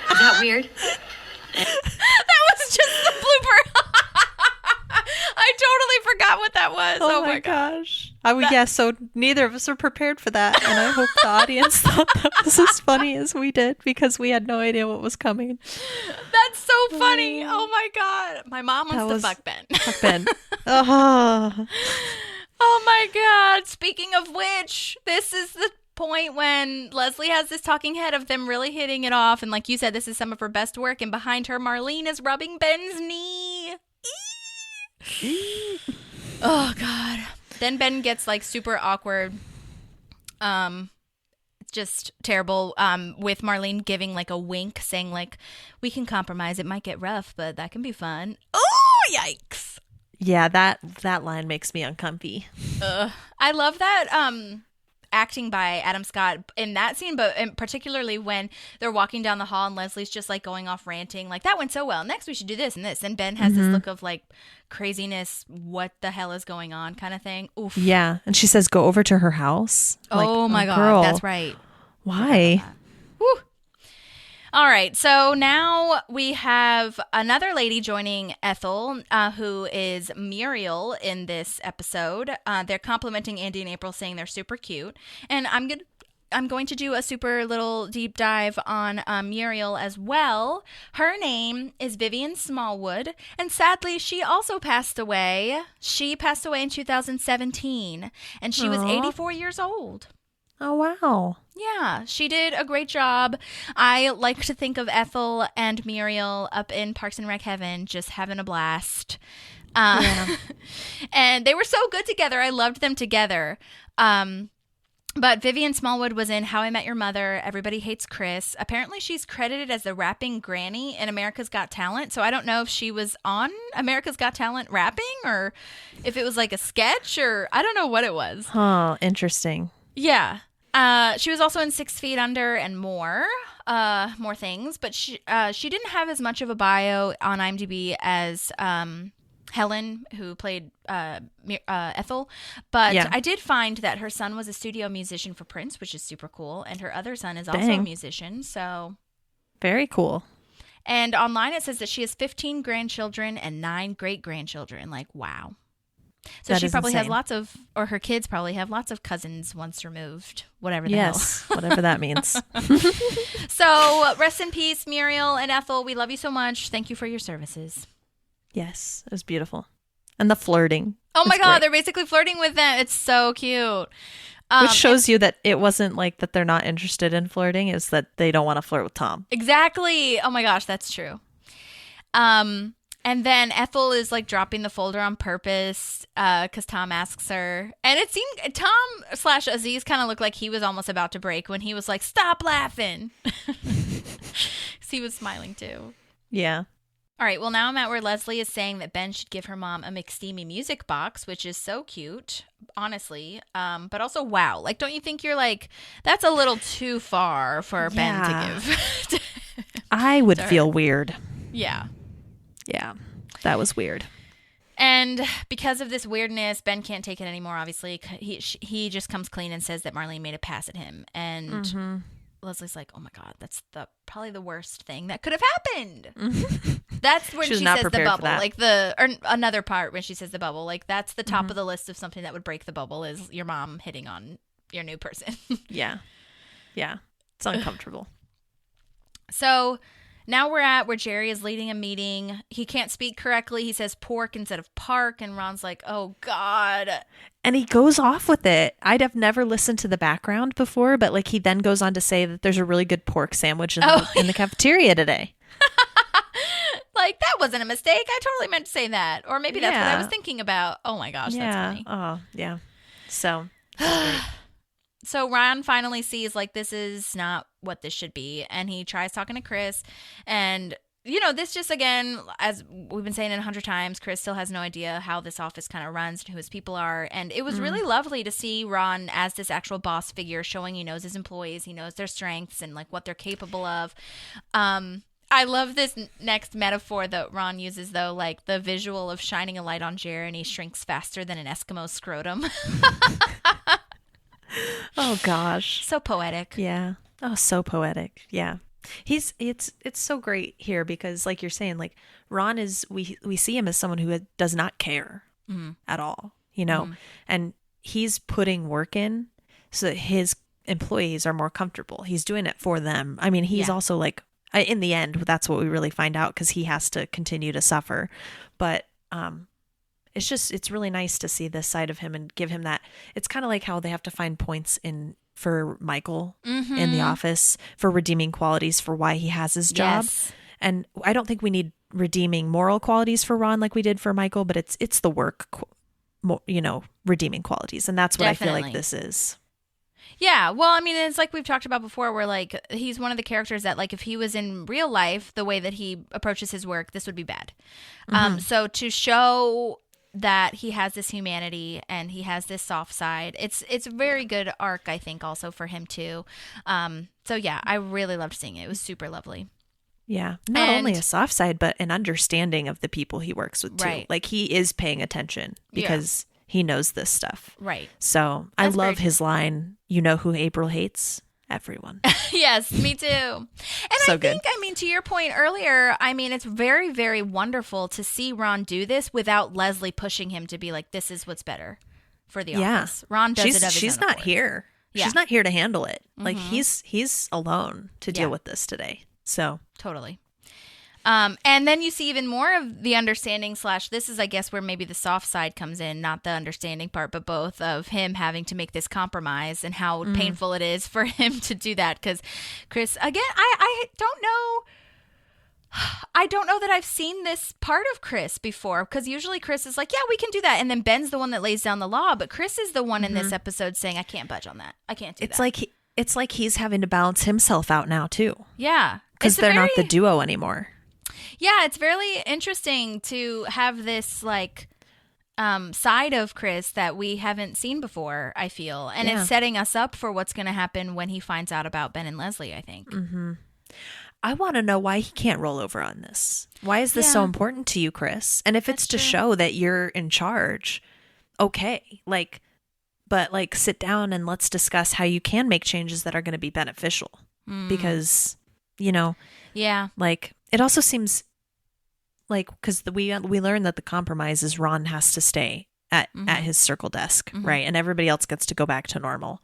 that weird? That was just the blooper. I totally forgot what that was. Oh my gosh. So neither of us are prepared for that, and I hope the audience thought that was as funny as we did, because we had no idea what was coming. That's so funny. Oh my god. My mom wants to fuck Ben. Fuck Ben. Oh. Oh my god. Speaking of which, this is the point when Leslie has this talking head of them really hitting it off, and like you said, this is some of her best work, and behind her Marlene is rubbing Ben's knee. Oh god. Then Ben gets like super awkward, just terrible, with Marlene giving like a wink, saying like, we can compromise, it might get rough, but that can be fun. Oh, yikes. Yeah, that line makes me uncomfy. I love that acting by Adam Scott in that scene, but particularly when they're walking down the hall and Leslie's just like going off ranting, like, that went so well, next we should do this and this, and Ben has this look of like craziness, what the hell is going on kind of thing. Oof. Yeah, and she says go over to her house. Oh my god, girl. that's right. Why? Woo. All right, so now we have another lady joining Ethel, who is Muriel in this episode. They're complimenting Andy and April, saying they're super cute. And I'm going to do a super little deep dive on Muriel as well. Her name is Vivian Smallwood, and sadly, she also passed away. She passed away in 2017, and she was 84 years old. Oh, wow. Yeah, she did a great job. I like to think of Ethel and Muriel up in Parks and Rec heaven, just having a blast. And they were so good together. I loved them together. But Vivian Smallwood was in How I Met Your Mother, Everybody Hates Chris. Apparently she's credited as the rapping granny in America's Got Talent. So I don't know if she was on America's Got Talent rapping, or if it was like a sketch, or I don't know what it was. Huh, interesting. Yeah. She was also in 6 Feet Under and more things, but she didn't have as much of a bio on IMDb as Helen, who played Ethel. But Yeah. I did find that her son was a studio musician for Prince, which is super cool. And her other son is also a Dang. musician. So, Very cool. and online it says that she has 15 grandchildren and 9 great-grandchildren. Like, wow. So That she is probably has insane. or her kids probably have lots of cousins once removed, whatever the Yes, whatever that means. hell. So rest in peace, Muriel and Ethel. We love you so much. Thank you for your services. Yes, it was beautiful. And the flirting. Oh my was God, great. they're basically flirting with them. It's so cute. Which shows you that it wasn't like that they're not interested in flirting. It's that they don't want to flirt with Tom. Exactly. Oh my gosh, that's true. And then Ethel is like dropping the folder on purpose because Tom asks her. And it seemed Tom/Aziz kind of looked like he was almost about to break when he was like, stop laughing. 'Cause he was smiling too. Yeah. All right, well, now I'm at where Leslie is saying that Ben should give her mom a McSteamy music box, which is so cute, honestly. But also, wow. Like, don't you think you're like, that's a little too far for Ben to give? I would Sorry. feel weird. Yeah. Yeah, that was weird. And because of this weirdness, Ben can't take it anymore, obviously. He just comes clean and says that Marlene made a pass at him. And Leslie's like, oh my God, that's probably the worst thing that could have happened. That's when She was she not says the prepared for bubble. that. Like or another part when she says the bubble. Like that's the top of the list of something that would break the bubble is your mom hitting on your new person. Yeah. Yeah. It's uncomfortable. So now we're at where Jerry is leading a meeting. He can't speak correctly. He says pork instead of park. And Ron's like, oh, God. And he goes off with it. I'd have never listened to the background before, but like he then goes on to say that there's a really good pork sandwich in the cafeteria today. Like, that wasn't a mistake. I totally meant to say that. Or maybe that's what I Yeah. was thinking about. Oh, my gosh, that's funny. Oh, yeah. So, So Ron finally sees, like, this is not what this should be. And he tries talking to Chris. And, you know, this just, again, as we've been saying it 100 times, Chris still has no idea how this office kind of runs and who his people are. And it was really lovely to see Ron as this actual boss figure, showing he knows his employees, he knows their strengths and, like, what they're capable of. I love this next metaphor that Ron uses, though, like the visual of shining a light on Jerry and he shrinks faster than an Eskimo scrotum. oh gosh. So poetic. Yeah. Oh, so poetic. Yeah. It's so great here because like you're saying, like Ron is, we see him as someone who does not care at all, you know, and he's putting work in so that his employees are more comfortable. He's doing it for them. I mean, he's also like, in the end, that's what we really find out because he has to continue to suffer. But it's really nice to see this side of him and give him that. It's kind of like how they have to find points for Michael in the office for redeeming qualities for why he has his job. Yes. And I don't think we need redeeming moral qualities for Ron like we did for Michael, but it's the work, redeeming qualities. And that's what I feel like this is. Yeah, well, I mean, it's like we've talked about before where, like, he's one of the characters that, like, if he was in real life, the way that he approaches his work, this would be bad. So to show that he has this humanity and he has this soft side, it's a very good arc, I think, also for him, too. So, yeah, I really loved seeing it. It was super lovely. Yeah, not only a soft side, but an understanding of the people he works with, too. Right. Like, he is paying attention because he knows this stuff. Right. So I love his line, you know who April hates? Everyone. Yes, me too. And So I think, to your point earlier, I mean, it's very, very wonderful to see Ron do this without Leslie pushing him to be like, this is what's better for the office. Ron does it of his She's own not accord. here. Yeah. She's not here to handle it. Like he's alone to deal with this today. So totally. And then you see even more of the understanding / this is, I guess, where maybe the soft side comes in, not the understanding part, but both of him having to make this compromise and how painful it is for him to do that. Because Chris, again, I don't know that I've seen this part of Chris before, because usually Chris is like, yeah, we can do that. And then Ben's the one that lays down the law. But Chris is the one in this episode saying, I can't budge on that. I can't do that. It's like he's having to balance himself out now, too. Yeah. Because they're not the duo anymore. Yeah, it's really interesting to have this like side of Chris that we haven't seen before, I feel. And it's setting us up for what's going to happen when he finds out about Ben and Leslie, I think. I want to know why he can't roll over on this. Why is this so important to you, Chris? And if it's to show that you're in charge, okay, like, but like sit down and let's discuss how you can make changes that are going to be beneficial. Because, you know, like it also seems like, because we learned that the compromise is Ron has to stay at his circle desk, right? And everybody else gets to go back to normal.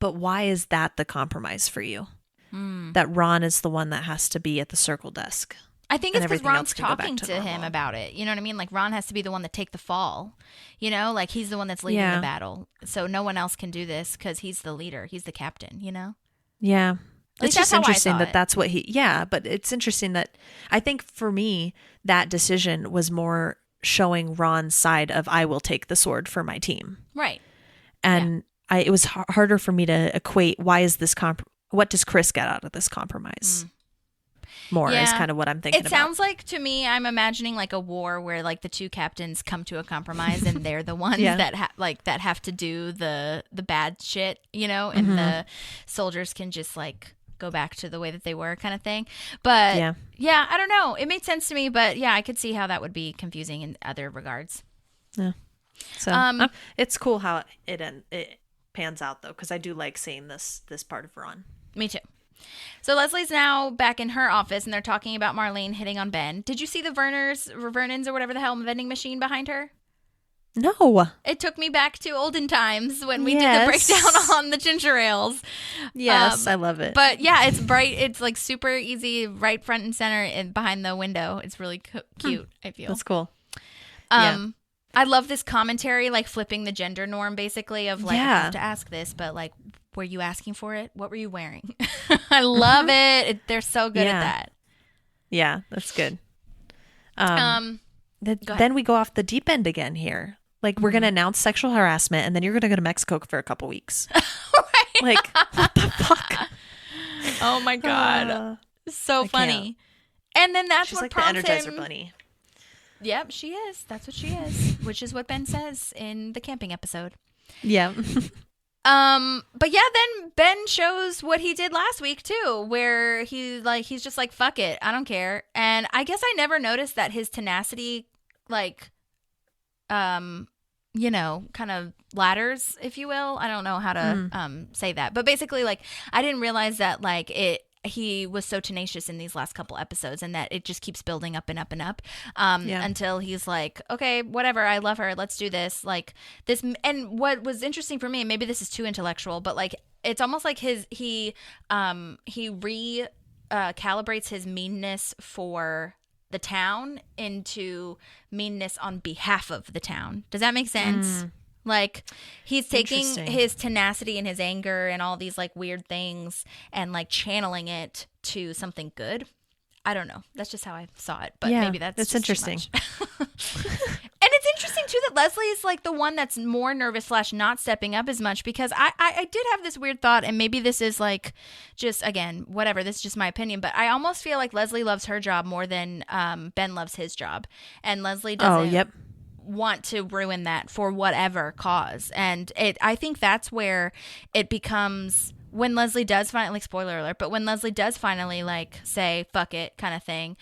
But why is that the compromise for you? That Ron is the one that has to be at the circle desk. I think it's because Ron's talking to him about it. You know what I mean? Like Ron has to be the one that take the fall. You know, like he's the one that's leading the battle. So no one else can do this because he's the leader. He's the captain, you know? Yeah. It's just interesting that it. that's what but it's interesting that I think for me, that decision was more showing Ron's side of I will take the sword for my team. Right. And it was harder for me to equate why is this what does Chris get out of this compromise? More is kind of what I'm thinking about. It sounds like to me, I'm imagining like a war where like the two captains come to a compromise and they're the ones that that have to do the bad shit, you know, and the soldiers can just like go back to the way that they were kind of thing. But yeah, I don't know. It made sense to me, but yeah, I could see how that would be confusing in other regards. Yeah. So it's cool how it pans out though, because I do like seeing this part of Ron. Me too. So Leslie's now back in her office and they're talking about Marlene hitting on Ben. Did you see the Vernons or whatever the hell vending machine behind her? No. It took me back to olden times when we did the breakdown on the ginger ales. Yes, I love it. But yeah, it's bright. It's like super easy, right front and center and behind the window. It's really cute, I feel. That's cool. I love this commentary, like flipping the gender norm, basically, of like, I have to ask this, but like, were you asking for it? What were you wearing? I love it. They're so good at that. Yeah, that's good. Then we go off the deep end again here. Like, we're going to announce sexual harassment, and then you're going to go to Mexico for a couple weeks. Right. Like, what the fuck? Oh, my God. So funny. And then that's She's what like prompts the Energizer him. Bunny. Yep, she is. That's what she is, which is what Ben says in the camping episode. Yeah. But yeah, then Ben shows what he did last week too, where he's just like, fuck it, I don't care. And I guess I never noticed that his tenacity, like, you know, kind of ladders, if you will. I don't know how to say that, but basically, like, I didn't realize that like he was so tenacious in these last couple episodes and that it just keeps building up and up and up until he's like, okay, whatever, I love her, let's do this, like this. And what was interesting for me, and maybe this is too intellectual, but like it's almost like he calibrates his meanness for the town into meanness on behalf of the town. Does that make sense? Like, he's taking his tenacity and his anger and all these, like, weird things and, like, channeling it to something good. I don't know. That's just how I saw it. But maybe that's interesting. And it's interesting, too, that Leslie is, like, the one that's more nervous / not stepping up as much, because I did have this weird thought, and maybe this is, like, just, again, whatever, this is just my opinion, but I almost feel like Leslie loves her job more than Ben loves his job. And Leslie doesn't want to ruin that for whatever cause. And I think that's where it becomes, when Leslie does finally, like, spoiler alert, but when Leslie does finally, like, say fuck it kind of thing,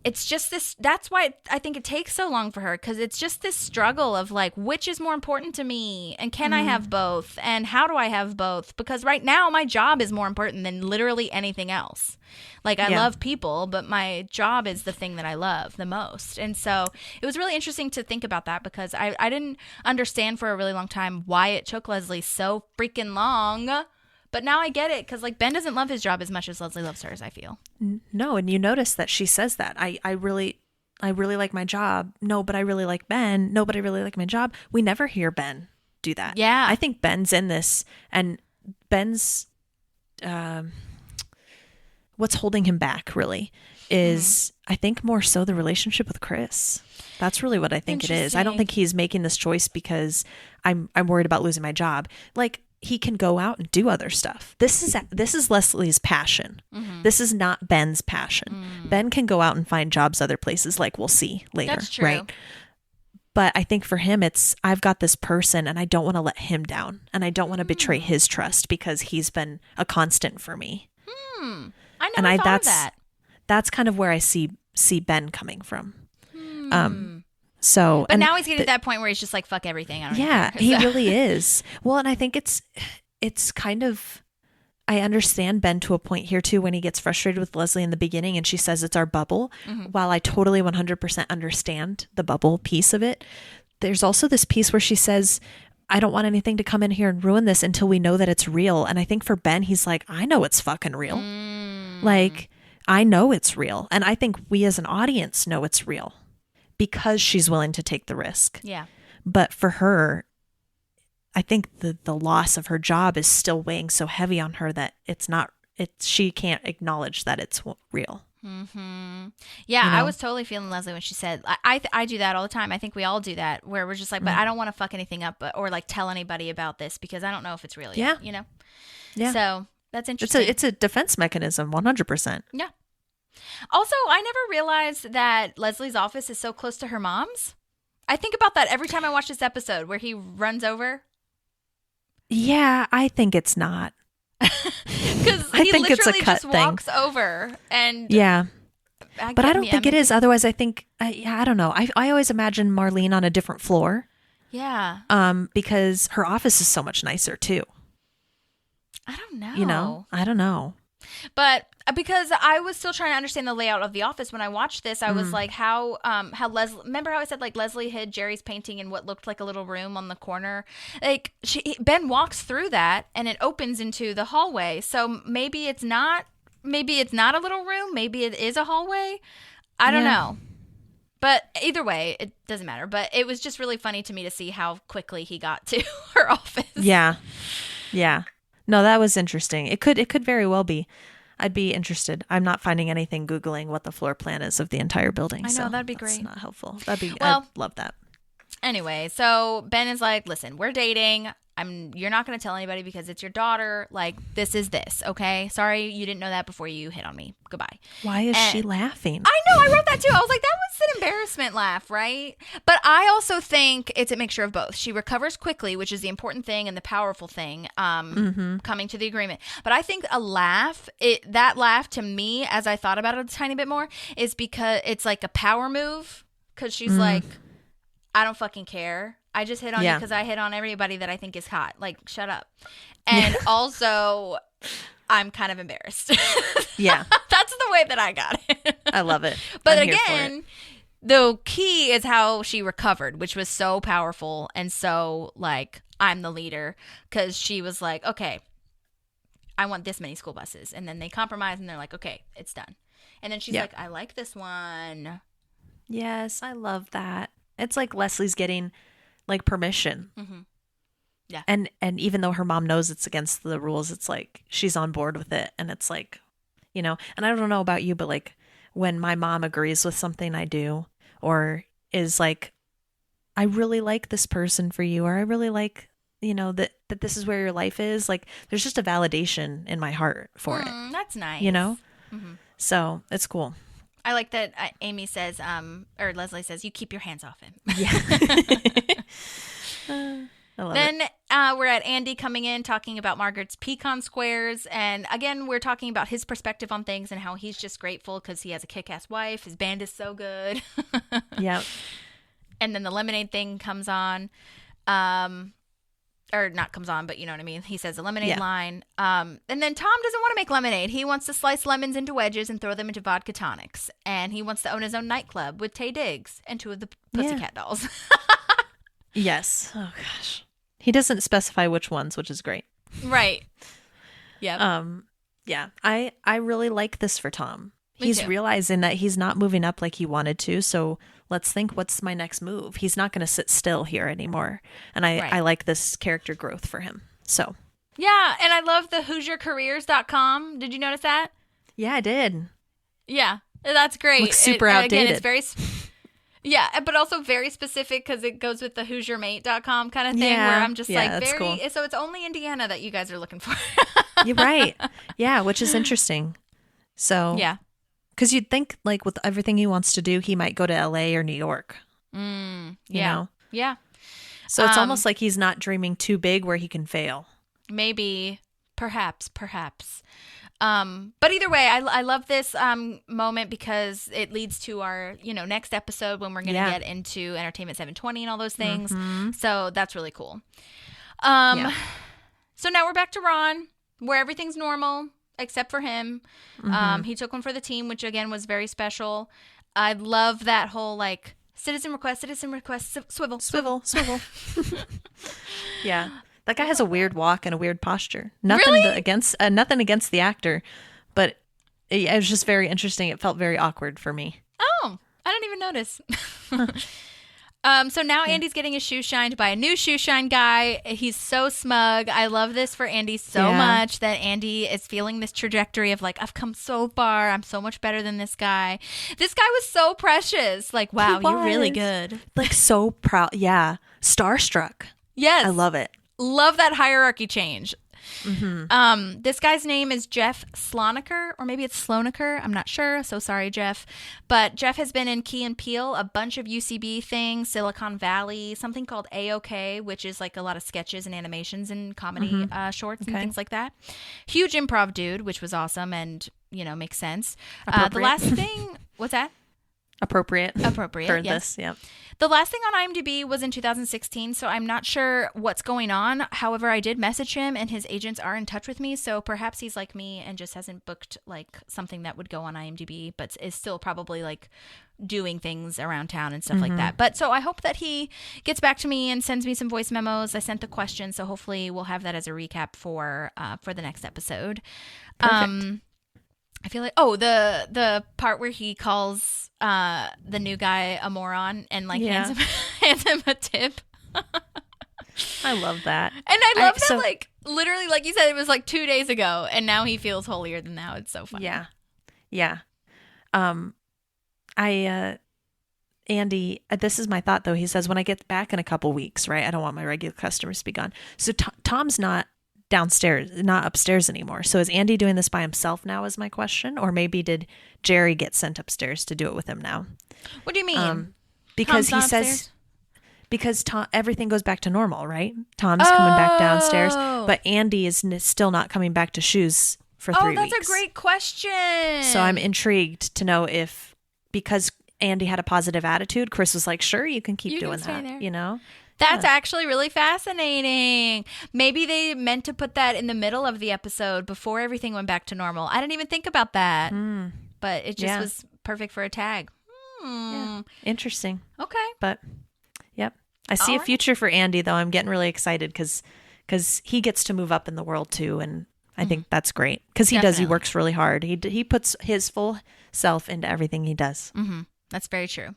it's just this, that's why I think it takes so long for her, because it's just this struggle of like, which is more important to me, and can I have both, and how do I have both, because right now my job is more important than literally anything else. Like, I love people, but my job is the thing that I love the most. And so it was really interesting to think about that, because I didn't understand for a really long time why it took Leslie so freaking long. But now I get it, because like Ben doesn't love his job as much as Leslie loves hers, I feel. No, and you notice that she says that. I really like my job. No, but I really like Ben. No, but I really like my job. We never hear Ben do that. Yeah. I think Ben's in this, and Ben's what's holding him back really is I think more so the relationship with Chris. That's really what I think it is. I don't think he's making this choice because I'm worried about losing my job. Like, he can go out and do other stuff. This is Leslie's passion. This is not Ben's passion. Ben can go out and find jobs other places, like we'll see later. That's true. Right? But I think for him, it's, I've got this person and I don't want to let him down, and I don't want to betray his trust because he's been a constant for me. I never thought of that. That's kind of where I see Ben coming from. So, but now he's getting to that point where he's just like, fuck everything. I don't care. He really is. Well, and I think it's kind of, I understand Ben to a point here too, when he gets frustrated with Leslie in the beginning and she says it's our bubble. While I totally 100% understand the bubble piece of it, there's also this piece where she says, I don't want anything to come in here and ruin this until we know that it's real. And I think for Ben, he's like, I know it's fucking real. Like, I know it's real. And I think we as an audience know it's real because she's willing to take the risk. Yeah. But for her, I think the loss of her job is still weighing so heavy on her that she can't acknowledge that it's real. Yeah, I was totally feeling Leslie when she said, I do that all the time. I think we all do that, where we're just like, but I don't want to fuck anything up or like tell anybody about this because I don't know if it's real yet, you know? Yeah. So that's interesting. It's a defense mechanism, 100%. Yeah. Also, I never realized that Leslie's office is so close to her mom's. I think about that every time I watch this episode where he runs over. Yeah, I think it's not. Because he literally just walks over and but I don't think it is. Otherwise, I think I don't know. I always imagine Marlene on a different floor. Yeah. Because her office is so much nicer too. I don't know. You know, I don't know. But because I was still trying to understand the layout of the office when I watched this, I was like, how Leslie, remember how I said like Leslie hid Jerry's painting in what looked like a little room on the corner? Like Ben walks through that and it opens into the hallway. So maybe it's not a little room. Maybe it is a hallway. I don't know. But either way, it doesn't matter. But it was just really funny to me to see how quickly he got to her office. Yeah. Yeah. No, that was interesting. It could very well be. I'd be interested. I'm not finding anything Googling what the floor plan is of the entire building. I know, so that'd be great. That's not helpful. I'd love that. Anyway, so Ben is like, listen, we're dating. You're not going to tell anybody because it's your daughter. Like, this is this, okay? Sorry you didn't know that before you hit on me. Goodbye. Why is she laughing? I know. I wrote that too. I was like, that was an embarrassment laugh, right? But I also think it's a mixture of both. She recovers quickly, which is the important thing and the powerful thing, coming to the agreement. But I think a laugh, that laugh to me, as I thought about it a tiny bit more, is because it's like a power move. Because she's like, I don't fucking care. I just hit on you because I hit on everybody that I think is hot. Like, shut up. And also, I'm kind of embarrassed. Yeah. That's the way that I got it. I love it. But again, the key is how she recovered, which was so powerful and so, like, I'm the leader. Because she was like, okay, I want this many school buses. And then they compromise and they're like, okay, it's done. And then she's like, I like this one. Yes, I love that. It's like Leslie's getting like permission. Yeah. And even though her mom knows it's against the rules, it's like she's on board with it. And it's like, you know, and I don't know about you, but like when my mom agrees with something I do or is like, I really like this person for you, or I really like, you know, that this is where your life is. Like there's just a validation in my heart for it. That's nice. You know? So it's cool. I like that Amy says, or Leslie says, you keep your hands off him. Yeah. I love then it. We're at Andy coming in talking about Margaret's pecan squares. And again, we're talking about his perspective on things and how he's just grateful because he has a kick-ass wife. His band is so good. Yep. And then the lemonade thing comes on. Or not comes on, but you know what I mean. He says the lemonade line. And then Tom doesn't want to make lemonade. He wants to slice lemons into wedges and throw them into vodka tonics. And he wants to own his own nightclub with Taye Diggs and 2 of the Pussycat Dolls. Yes. Oh, gosh. He doesn't specify which ones, which is great. Right. Yeah. Yeah. I really like this for Tom. Me He's too. realizing that he's not moving up like he wanted to. So let's think, what's my next move? He's not going to sit still here anymore. And I like this character growth for him. So. Yeah. And I love the HoosierCareers.com. Did you notice that? Yeah, I did. Yeah. That's great. Looks super outdated. Again, it's very... Yeah, but also very specific because it goes with the HoosierMate.com kind of thing where I'm just like very... Cool. So it's only Indiana that you guys are looking for. You're right. Yeah, which is interesting. So... Yeah. Because you'd think, like, with everything he wants to do, he might go to LA or New York. Yeah. You know? Yeah. So it's almost like he's not dreaming too big where he can fail. Maybe. Perhaps. But either way, I love this moment because it leads to our, next episode when we're going to get into Entertainment 720 and all those things. So that's really cool. So now we're back to Ron, where everything's normal except for him. He took one for the team, which again was very special. I love that whole citizen request, swivel. Yeah. That guy has a weird walk and a weird posture. Nothing Really? against the actor, but it was just very interesting. It felt very awkward for me. Oh, I didn't even notice. So now Andy's getting his shoe shined by a new shoe shine guy. He's so smug. I love this for Andy so much that Andy is feeling this trajectory of I've come so far. I'm so much better than this guy. This guy was so precious. Wow, you're really good. So proud. Yeah. Starstruck. Yes. I love it. Love that hierarchy change. This guy's name is Jeff Slonaker, or maybe it's Slonaker. I'm not sure. So sorry, Jeff. But Jeff has been in Key and Peele, a bunch of UCB things, Silicon Valley, something called A-OK, which is a lot of sketches and animations and comedy shorts and things like that. Huge improv dude, which was awesome and, makes sense. The last thing, what's that? Appropriate for yes. this. Yeah. The last thing on IMDb was in 2016, so I'm not sure what's going on. However, I did message him, and his agents are in touch with me, so perhaps he's like me and just hasn't booked something that would go on IMDb, but is still probably doing things around town and stuff like that. But so I hope that he gets back to me and sends me some voice memos. I sent the question, so hopefully we'll have that as a recap for the next episode. Perfect. I feel the part where he calls the new guy a moron and hands him a tip. I love that. And I love that literally like you said, it was 2 days ago and now he feels holier than thou. It's so funny. Yeah. Andy, this is my thought though. He says when I get back in a couple weeks, right? I don't want my regular customers to be gone. So Tom's not upstairs anymore. So is Andy doing this by himself now is my question? Or maybe did Jerry get sent upstairs to do it with him now? What do you mean? Because he says, because everything goes back to normal, right? Tom's coming back downstairs, but Andy is still not coming back to shoes for 3 weeks. Oh, that's a great question. So I'm intrigued to know if, because Andy had a positive attitude, Chris was like, sure, you can keep doing that, That's actually really fascinating. Maybe they meant to put that in the middle of the episode before everything went back to normal. I didn't even think about that, but it just was perfect for a tag. Yeah. Interesting. Okay. But, yep. I see a future for Andy, though. I'm getting really excited because he gets to move up in the world, too, and I think that's great. Because he works really hard. He puts his full self into everything he does. Mm-hmm. That's very true.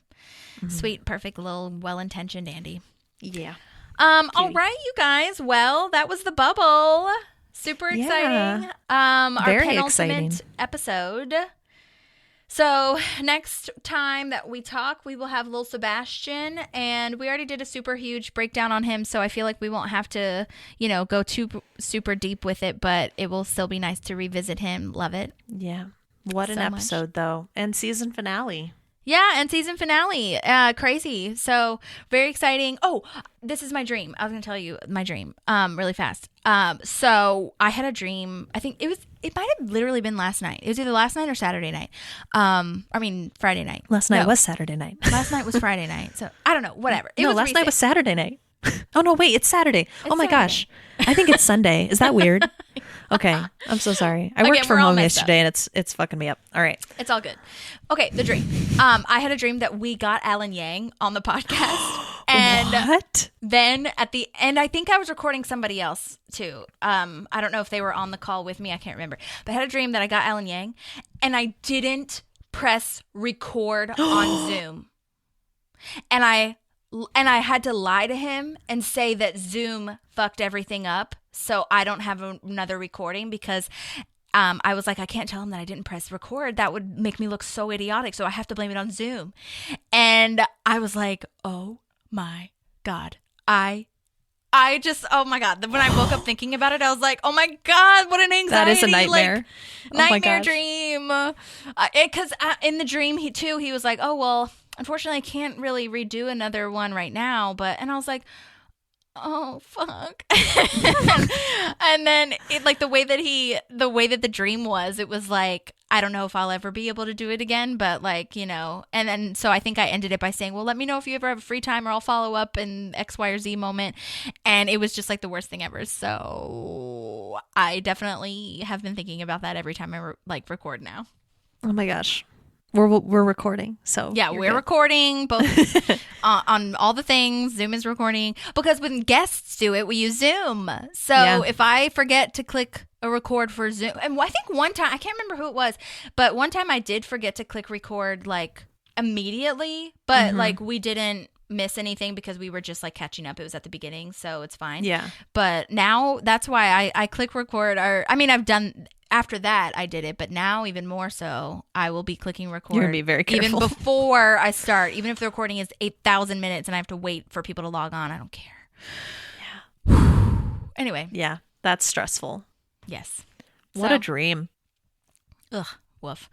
Sweet, perfect, little, well-intentioned Andy. Yeah. All right, you guys. Well, that was the bubble. Super exciting. Our Very penultimate exciting episode. So next time that we talk, we will have Lil Sebastian, and we already did a super huge breakdown on him, so I feel like we won't have to, go too super deep with it, but it will still be nice to revisit him. Love it. Yeah. What an episode, though. And season finale. Yeah, and season finale. Crazy. So very exciting. Oh, this is my dream. I was going to tell you my dream really fast. So I had a dream. I think it might have literally been last night. It was either last night or Saturday night. Friday night. Last night was Saturday night. Last night was Friday night. So I don't know. Whatever. Last night was Saturday night. Oh, no, wait. It's Saturday. Oh, my gosh. I think it's Sunday. Is that weird? Okay. I'm so sorry. I worked from home yesterday and it's fucking me up. All right. It's all good. Okay. The dream. I had a dream that we got Alan Yang on the podcast. And what? Then at the end, I think I was recording somebody else too. I don't know if they were on the call with me. I can't remember. But I had a dream that I got Alan Yang and I didn't press record on Zoom. And I had to lie to him and say that Zoom fucked everything up, so I don't have another recording because I was like, I can't tell him that I didn't press record. That would make me look so idiotic, so I have to blame it on Zoom. And I was like, oh my God. I just, oh my God. When I woke up thinking about it, I was like, oh my God, what an anxiety. That is a nightmare. Nightmare dream. Because in the dream, he was like, oh, well, unfortunately, I can't really redo another one right now. And I was like, oh fuck. And then it, like the way that the dream was, it was like, I don't know if I'll ever be able to do it again, but like, you know, and then so I think I ended it by saying, well, let me know if you ever have a free time or I'll follow up in X, Y, or Z moment. And it was just like the worst thing ever. So I definitely have been thinking about that every time I record now. Oh my gosh. We're recording, so yeah, we're recording both on all the things. Zoom is recording because when guests do it, we use Zoom. So if I forget to click a record for Zoom, and I think one time, I can't remember who it was, but one time I did forget to click record like immediately, but like we didn't miss anything because we were just like catching up. It was at the beginning, so it's fine. Yeah. But now that's why I click record. I've done. After that, I did it, but now even more so, I will be clicking record. You're going to be very careful. Even before I start, even if the recording is 8,000 minutes and I have to wait for people to log on, I don't care. Yeah. Anyway. Yeah, that's stressful. Yes. What a dream. Ugh. Woof.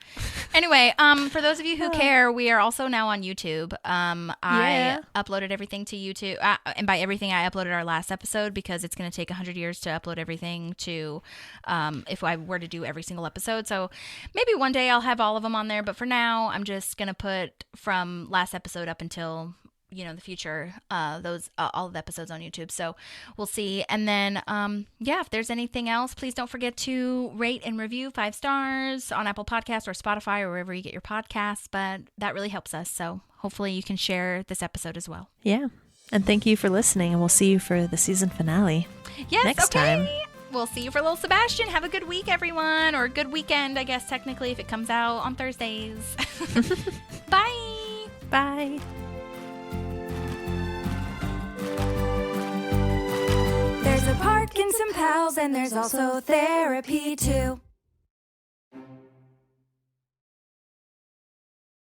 Anyway, for those of you who care, we are also now on YouTube. I uploaded everything to YouTube. And by everything, I uploaded our last episode because it's going to take 100 years to upload everything to, if I were to do every single episode. So maybe one day I'll have all of them on there. But for now, I'm just going to put from last episode up until, you know, the future, those all of the episodes on YouTube. So we'll see. And then, if there's anything else, please don't forget to rate and review 5 stars on Apple Podcasts or Spotify or wherever you get your podcasts. But that really helps us. So hopefully you can share this episode as well. Yeah. And thank you for listening. And we'll see you for the season finale next time. We'll see you for Little Sebastian. Have a good week, everyone. Or a good weekend, I guess, technically, if it comes out on Thursdays. Bye. Bye. There's a park and some pals, and there's also therapy too.